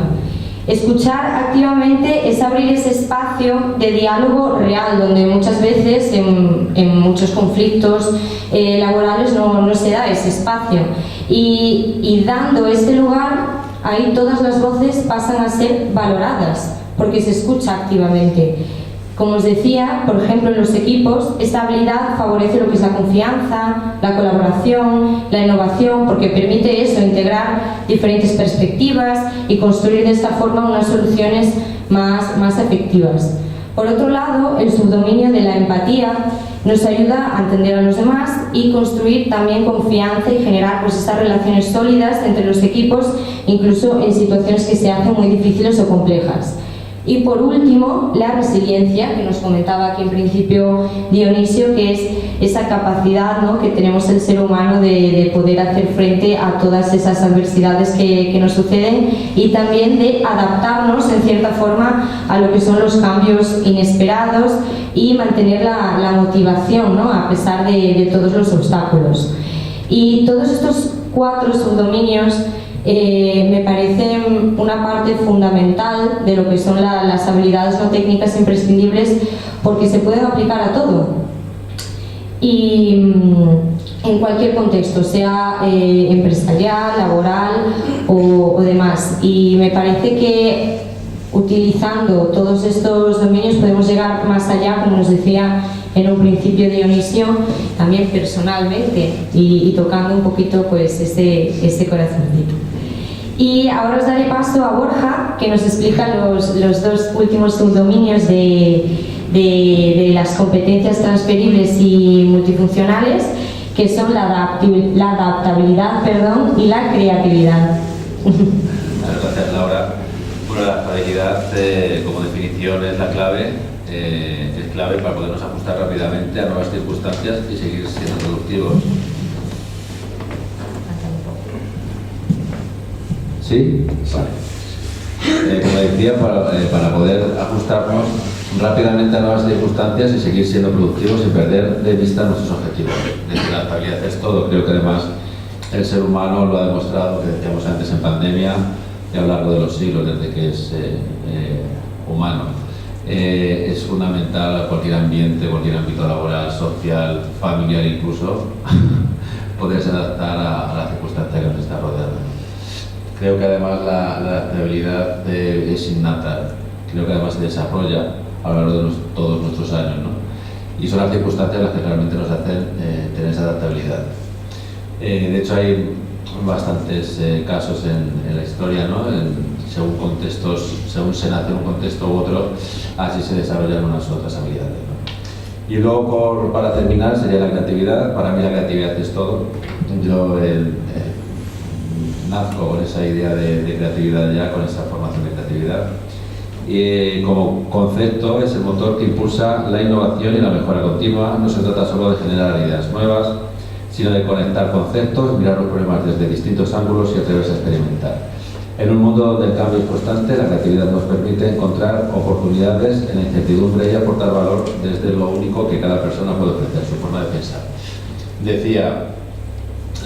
G: Escuchar activamente es abrir ese espacio de diálogo real, donde muchas veces en muchos conflictos laborales no se da ese espacio. Y dando este lugar, ahí todas las voces pasan a ser valoradas, porque se escucha activamente. Como os decía, por ejemplo, en los equipos, esta habilidad favorece lo que es la confianza, la colaboración, la innovación, porque permite eso, integrar diferentes perspectivas y construir de esta forma unas soluciones más efectivas. Por otro lado, el subdominio de la empatía nos ayuda a entender a los demás y construir también confianza y generar pues estas relaciones sólidas entre los equipos, incluso en situaciones que se hacen muy difíciles o complejas. Y por último, la resiliencia, que nos comentaba aquí en principio Dionisio, que es esa capacidad, ¿no?, que tenemos el ser humano de poder hacer frente a todas esas adversidades que nos suceden y también de adaptarnos en cierta forma a lo que son los cambios inesperados y mantener la motivación, ¿no?, a pesar de todos los obstáculos. Y todos estos 4 subdominios me parecen una parte fundamental de lo que son las habilidades no técnicas imprescindibles, porque se pueden aplicar a todo y en cualquier contexto, sea empresarial, laboral o demás. Y me parece que utilizando todos estos dominios podemos llegar más allá, como nos decía en un principio Dionisio, también personalmente y tocando un poquito pues este corazoncito. Y ahora os daré paso a Borja, que nos explica los 2 últimos subdominios de las competencias transferibles y multifuncionales, que son la adaptabilidad y la creatividad.
B: Gracias, Laura. Bueno, la adaptabilidad, como definición, es la clave. Es clave para podernos ajustar rápidamente a nuevas circunstancias y seguir siendo productivos. Sí. ¿Sí? Vale. Como decía, para poder ajustarnos rápidamente a nuevas circunstancias y seguir siendo productivos sin perder de vista nuestros objetivos. La estabilidad es todo. Creo que además el ser humano lo ha demostrado, que decíamos antes, en pandemia y a lo largo de los siglos, desde que es humano. Es fundamental a cualquier ambiente, cualquier ámbito laboral, social, familiar incluso, poderse adaptar a la circunstancia que nos está rodeando. Creo que además la adaptabilidad es innata, creo que además se desarrolla a lo largo de todos nuestros años, ¿no? Y son las circunstancias las que realmente nos hacen tener esa adaptabilidad. De hecho hay bastantes casos en la historia, ¿no? Según contextos, según se nace en un contexto u otro, así se desarrollan unas u otras habilidades, ¿no? Y luego, para terminar, sería la creatividad. Para mí la creatividad es todo. Yo nazco con esa idea de creatividad ya, con esa formación de creatividad. Y como concepto es el motor que impulsa la innovación y la mejora continua. No se trata solo de generar ideas nuevas, sino de conectar conceptos, mirar los problemas desde distintos ángulos y atreverse a experimentar. En un mundo donde el cambio es constante, la creatividad nos permite encontrar oportunidades en la incertidumbre y aportar valor desde lo único que cada persona puede ofrecer, su forma de pensar. Decía,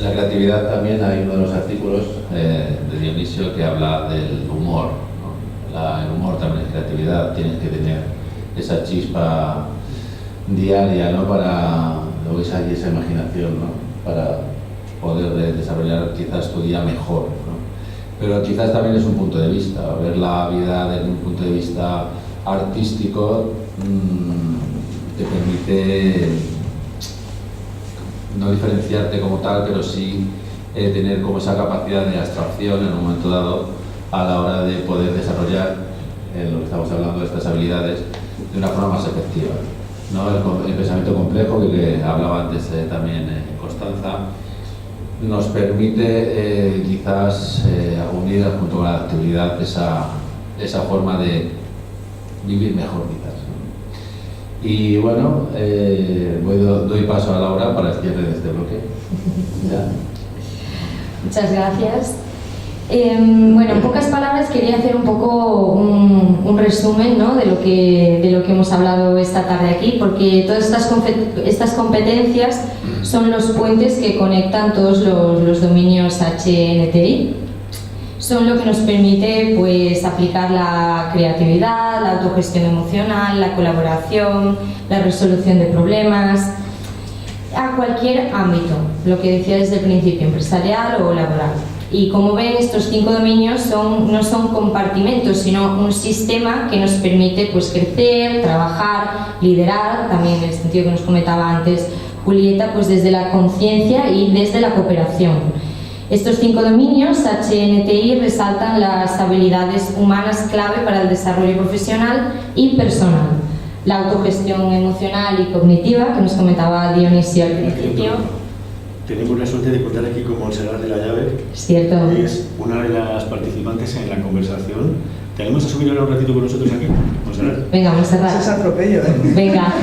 B: la creatividad también, hay uno de los artículos de Dionisio que habla del humor, ¿no? El humor también es creatividad, tienes que tener esa chispa diaria, ¿no? Para esa imaginación, ¿no? Para poder desarrollar quizás tu día mejor, ¿no? Pero quizás también es un punto de vista, ver la vida desde un punto de vista artístico te permite no diferenciarte como tal, pero sí tener como esa capacidad de abstracción en un momento dado a la hora de poder desarrollar lo que estamos hablando de estas habilidades de una forma más efectiva, ¿no? El pensamiento complejo que hablaba antes también Constanza nos permite quizás unir junto con la actividad esa forma de vivir mejor quizás, ¿no? Y bueno, doy paso a Laura para el cierre de este bloque. ¿Ya?
G: Muchas gracias. Bueno, en pocas palabras quería hacer un poco un resumen, ¿no? de lo que hemos hablado esta tarde aquí, porque todas estas competencias son los puentes que conectan todos los dominios HNTI. Son lo que nos permite pues, aplicar la creatividad, la autogestión emocional, la colaboración, la resolución de problemas a cualquier ámbito, lo que decía desde el principio, empresarial o laboral. Y como ven, estos 5 dominios no son compartimentos, sino un sistema que nos permite pues, crecer, trabajar, liderar, también en el sentido que nos comentaba antes Julieta, pues desde la conciencia y desde la cooperación. Estos 5 dominios HNTI resaltan las habilidades humanas clave para el desarrollo profesional y personal. La autogestión emocional y cognitiva, que nos comentaba Dionisio al principio.
H: Tenemos la suerte de contar aquí con Montserrat de la Llave.
G: Es cierto.
H: Es una de las participantes en la conversación. ¿Tenemos a subir ahora un ratito con nosotros aquí, Montserrat?
G: Venga, Montserrat.
K: Eso es atropello, ¿eh?
G: Venga.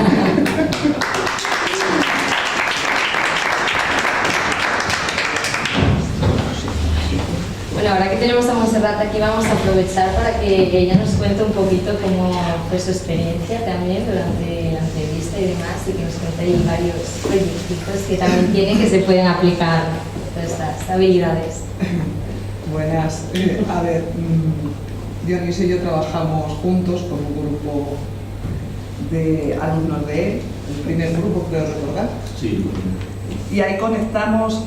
G: Bueno, ahora que tenemos a Montserrat aquí, vamos a aprovechar para que ella nos cuente un poquito cómo fue su experiencia también durante la entrevista y demás, y que nos cuente ahí varios proyectos que también tiene que se pueden aplicar todas estas habilidades.
K: Buenas. A ver, Dionisio y yo trabajamos juntos con un grupo de alumnos de él, el primer grupo, creo recordar.
H: Sí.
K: Y ahí conectamos...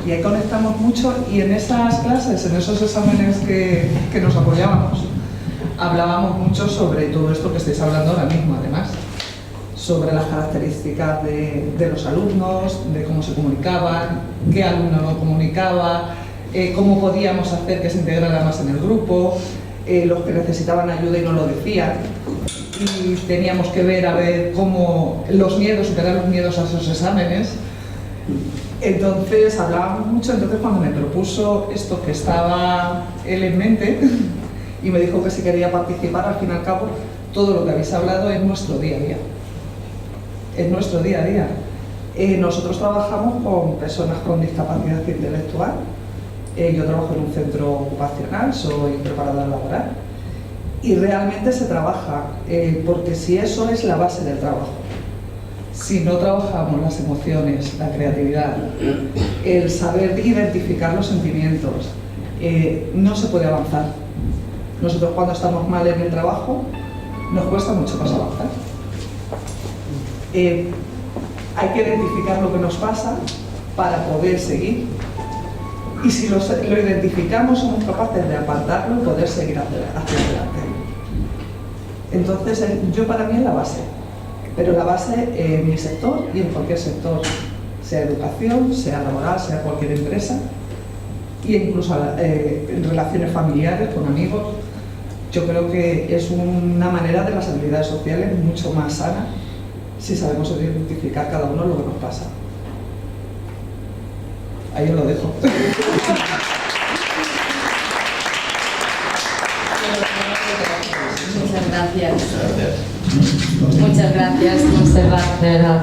K: Y ahí conectamos mucho, y en esas clases, en esos exámenes que nos apoyábamos, hablábamos mucho sobre todo esto que estáis hablando ahora mismo, además, sobre las características de los alumnos, de cómo se comunicaban, qué alumno no comunicaba, cómo podíamos hacer que se integrara más en el grupo, los que necesitaban ayuda y no lo decían, y teníamos que ver a ver cómo los miedos, superar los miedos a esos exámenes. Entonces hablábamos mucho. Entonces cuando me propuso esto que estaba él en mente y me dijo que si quería participar, al fin y al cabo todo lo que habéis hablado es nuestro día a día. Es nuestro día a día. Nosotros trabajamos con personas con discapacidad intelectual Yo trabajo en un centro ocupacional, soy preparadora laboral y realmente se trabaja, porque si eso es la base del trabajo. Si no trabajamos las emociones, la creatividad, el saber identificar los sentimientos, no se puede avanzar. Nosotros cuando estamos mal en el trabajo nos cuesta mucho más avanzar. Hay que identificar lo que nos pasa para poder seguir. Y si lo identificamos, somos capaces de apartarlo y poder seguir hacia adelante. Entonces, yo para mí es la base. Pero la base en mi sector y en cualquier sector, sea educación, sea laboral, sea cualquier empresa, e incluso en relaciones familiares, con amigos, yo creo que es una manera de las habilidades sociales mucho más sana si sabemos identificar cada uno lo que nos pasa. Ahí os lo dejo.
G: Muchas gracias. Muchas gracias, Montserrat, de verdad.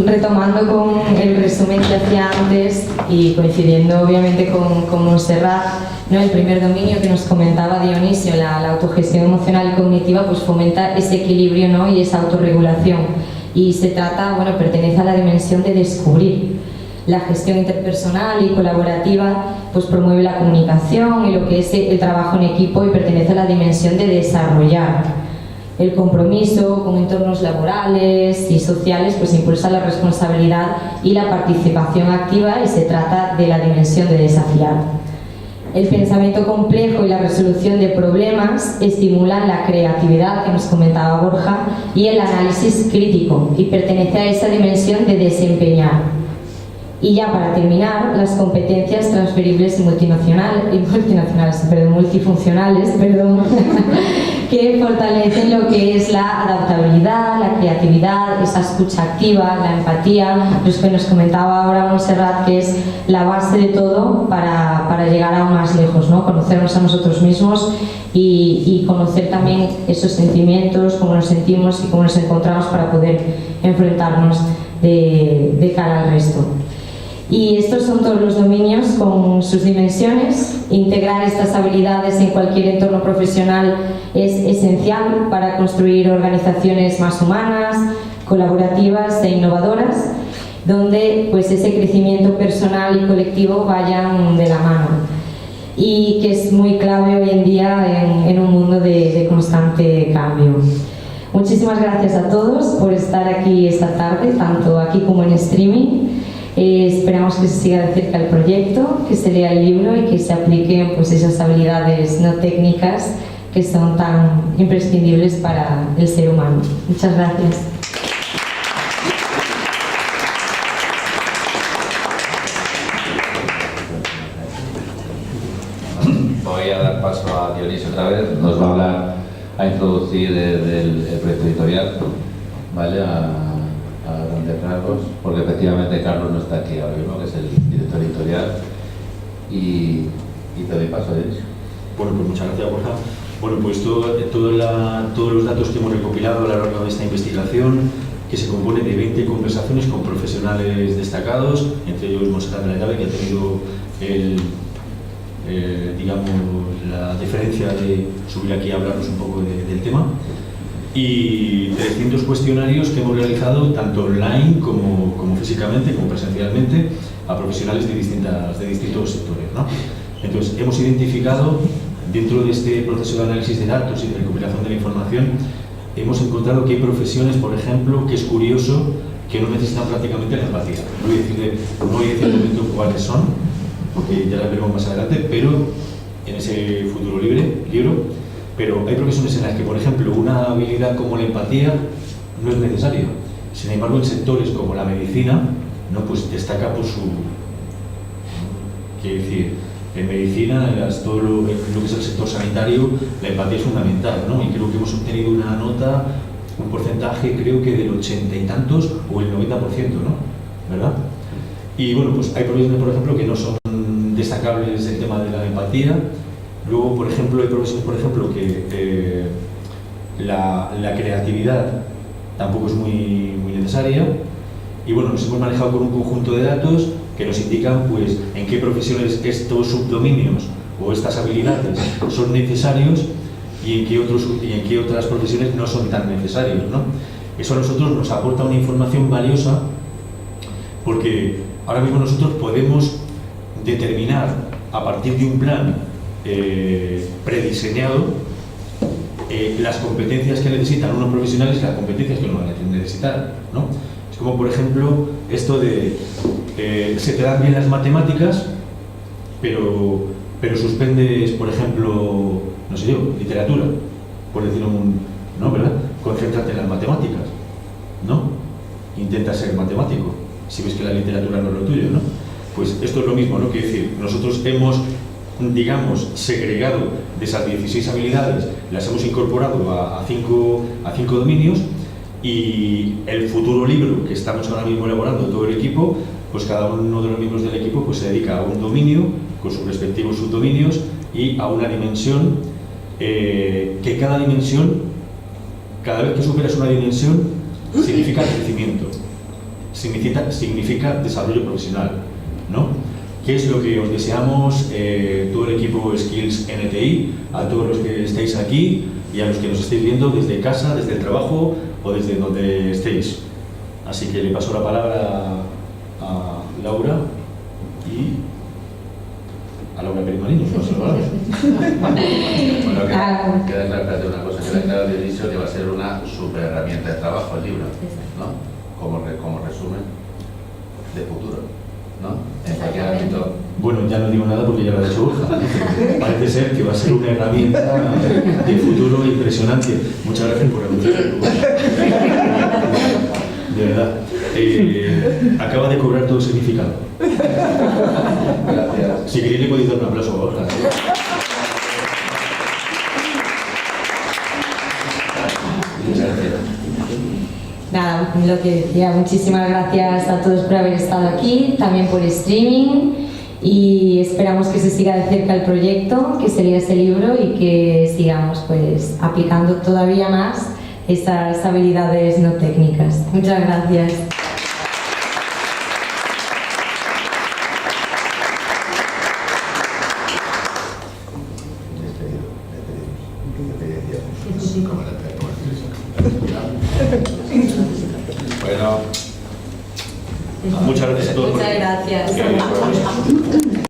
G: Retomando con el resumen que hacía antes y coincidiendo obviamente con Montserrat, ¿no? El primer dominio que nos comentaba Dionisio, la autogestión emocional y cognitiva, pues fomenta ese equilibrio, ¿no? Y esa autorregulación. Y se trata, bueno, pertenece a la dimensión de descubrir. La gestión interpersonal y colaborativa pues promueve la comunicación y lo que es el trabajo en equipo y pertenece a la dimensión de desarrollar. El compromiso con entornos laborales y sociales pues impulsa la responsabilidad y la participación activa y se trata de la dimensión de desafiar. El pensamiento complejo y la resolución de problemas estimulan la creatividad que nos comentaba Borja y el análisis crítico y pertenece a esa dimensión de desempeñar. Y ya para terminar, las competencias transferibles y multifuncionales, que fortalecen lo que es la adaptabilidad, la creatividad, esa escucha activa, la empatía, lo que nos comentaba ahora Montserrat, que es la base de todo para llegar aún más lejos, ¿no? Conocernos a nosotros mismos y conocer también esos sentimientos, cómo nos sentimos y cómo nos encontramos para poder enfrentarnos de cara al resto. Y estos son todos los dominios con sus dimensiones. Integrar estas habilidades en cualquier entorno profesional es esencial para construir organizaciones más humanas, colaborativas e innovadoras, donde pues ese crecimiento personal y colectivo vayan de la mano. Y que es muy clave hoy en día en un mundo de constante cambio. Muchísimas gracias a todos por estar aquí esta tarde, tanto aquí como en streaming. Esperamos que se siga de cerca el proyecto, que se lea el libro y que se apliquen pues, esas habilidades no técnicas que son tan imprescindibles para el ser humano. Muchas gracias.
B: Voy a dar paso a Dionisio otra vez. Nos va a hablar, a introducir el proyecto editorial, ¿vale? A grandes rasgos, porque efectivamente Carlos no está aquí ahora mismo, que es el director editorial, y te doy paso a Dionisio.
H: Bueno, pues muchas gracias, Borja. Bueno, pues todos los datos que hemos recopilado a lo largo de esta investigación, que se compone de 20 conversaciones con profesionales destacados, entre ellos Montserrat de la Llave, que ha tenido digamos, la deferencia de subir aquí a hablarnos un poco del tema, y 300 cuestionarios que hemos realizado tanto online como físicamente, como presencialmente, a profesionales de distintos sectores, ¿no? Entonces, hemos identificado, dentro de este proceso de análisis de datos y de recuperación de la información, hemos encontrado que hay profesiones, por ejemplo, que es curioso, que no necesitan prácticamente la empatía. No voy a decir de momento cuáles son, porque ya las veremos más adelante, pero en ese futuro libro, pero hay profesiones en las que, por ejemplo, una habilidad como la empatía no es necesaria. Sin embargo, en sectores como la medicina, ¿no? Pues destaca por su... Quiero decir, en medicina, todo lo que es el sector sanitario, la empatía es fundamental, ¿no? Y creo que hemos obtenido una nota, un porcentaje, creo que del 80 y tantos o el 90%, ¿no? ¿Verdad? Y bueno, pues hay profesiones, por ejemplo, que no son destacables el tema de la empatía. Luego, por ejemplo, hay profesiones, por ejemplo, que la creatividad tampoco es muy necesaria. y bueno, nos hemos manejado con un conjunto de datos que nos indican pues en qué profesiones estos subdominios o estas habilidades son necesarios y en qué otras profesiones no son tan necesarios, ¿no? Eso a nosotros nos aporta una información valiosa, porque ahora mismo nosotros podemos determinar a partir de un plan prediseñado las competencias que necesitan unos profesionales y las competencias que no van a necesitar, ¿no? Es como, por ejemplo, esto de se te dan bien las matemáticas, pero suspendes, por ejemplo, no sé yo, literatura, por decirlo ¿no? ¿Verdad? Concéntrate en las matemáticas, ¿no? Intenta ser matemático, si ves que la literatura no es lo tuyo, ¿no? Pues esto es lo mismo, ¿no? Quiero decir, nosotros hemos, digamos, segregado de esas 16 habilidades, las hemos incorporado a 5 dominios, y el futuro libro que estamos ahora mismo elaborando todo el equipo, pues cada uno de los miembros del equipo pues se dedica a un dominio con sus respectivos subdominios y a una dimensión que cada dimensión, cada vez que superas una dimensión, significa crecimiento, significa desarrollo profesional, ¿no? ¿Qué es lo que os deseamos todo el equipo Skills NTI, a todos los que estáis aquí y a los que nos estéis viendo desde casa, desde el trabajo o desde donde estéis? Así que le paso la palabra a Laura y a Laura Perimanillo.
B: Bueno, queda clara de una cosa, queda clara de inicio que va a ser una super herramienta de trabajo el libro, ¿no? Como resumen de futuro, ¿no? En cualquier ámbito.
H: Bueno, ya no digo nada porque ya lo ha dicho Borja. Parece ser que va a ser una herramienta de futuro impresionante. Muchas gracias por anunciar. De verdad. Acaba de cobrar todo el significado. Gracias. Si queréis le podéis dar un aplauso a Borja.
B: Muchas gracias.
G: Nada, lo que decía, muchísimas gracias a todos por haber estado aquí, también por streaming, y esperamos que se siga de cerca el proyecto, que se lea ese libro y que sigamos pues aplicando todavía más esas habilidades no técnicas. Muchas gracias.
B: Bueno,
H: muchas gracias a todos.
G: Muchas gracias.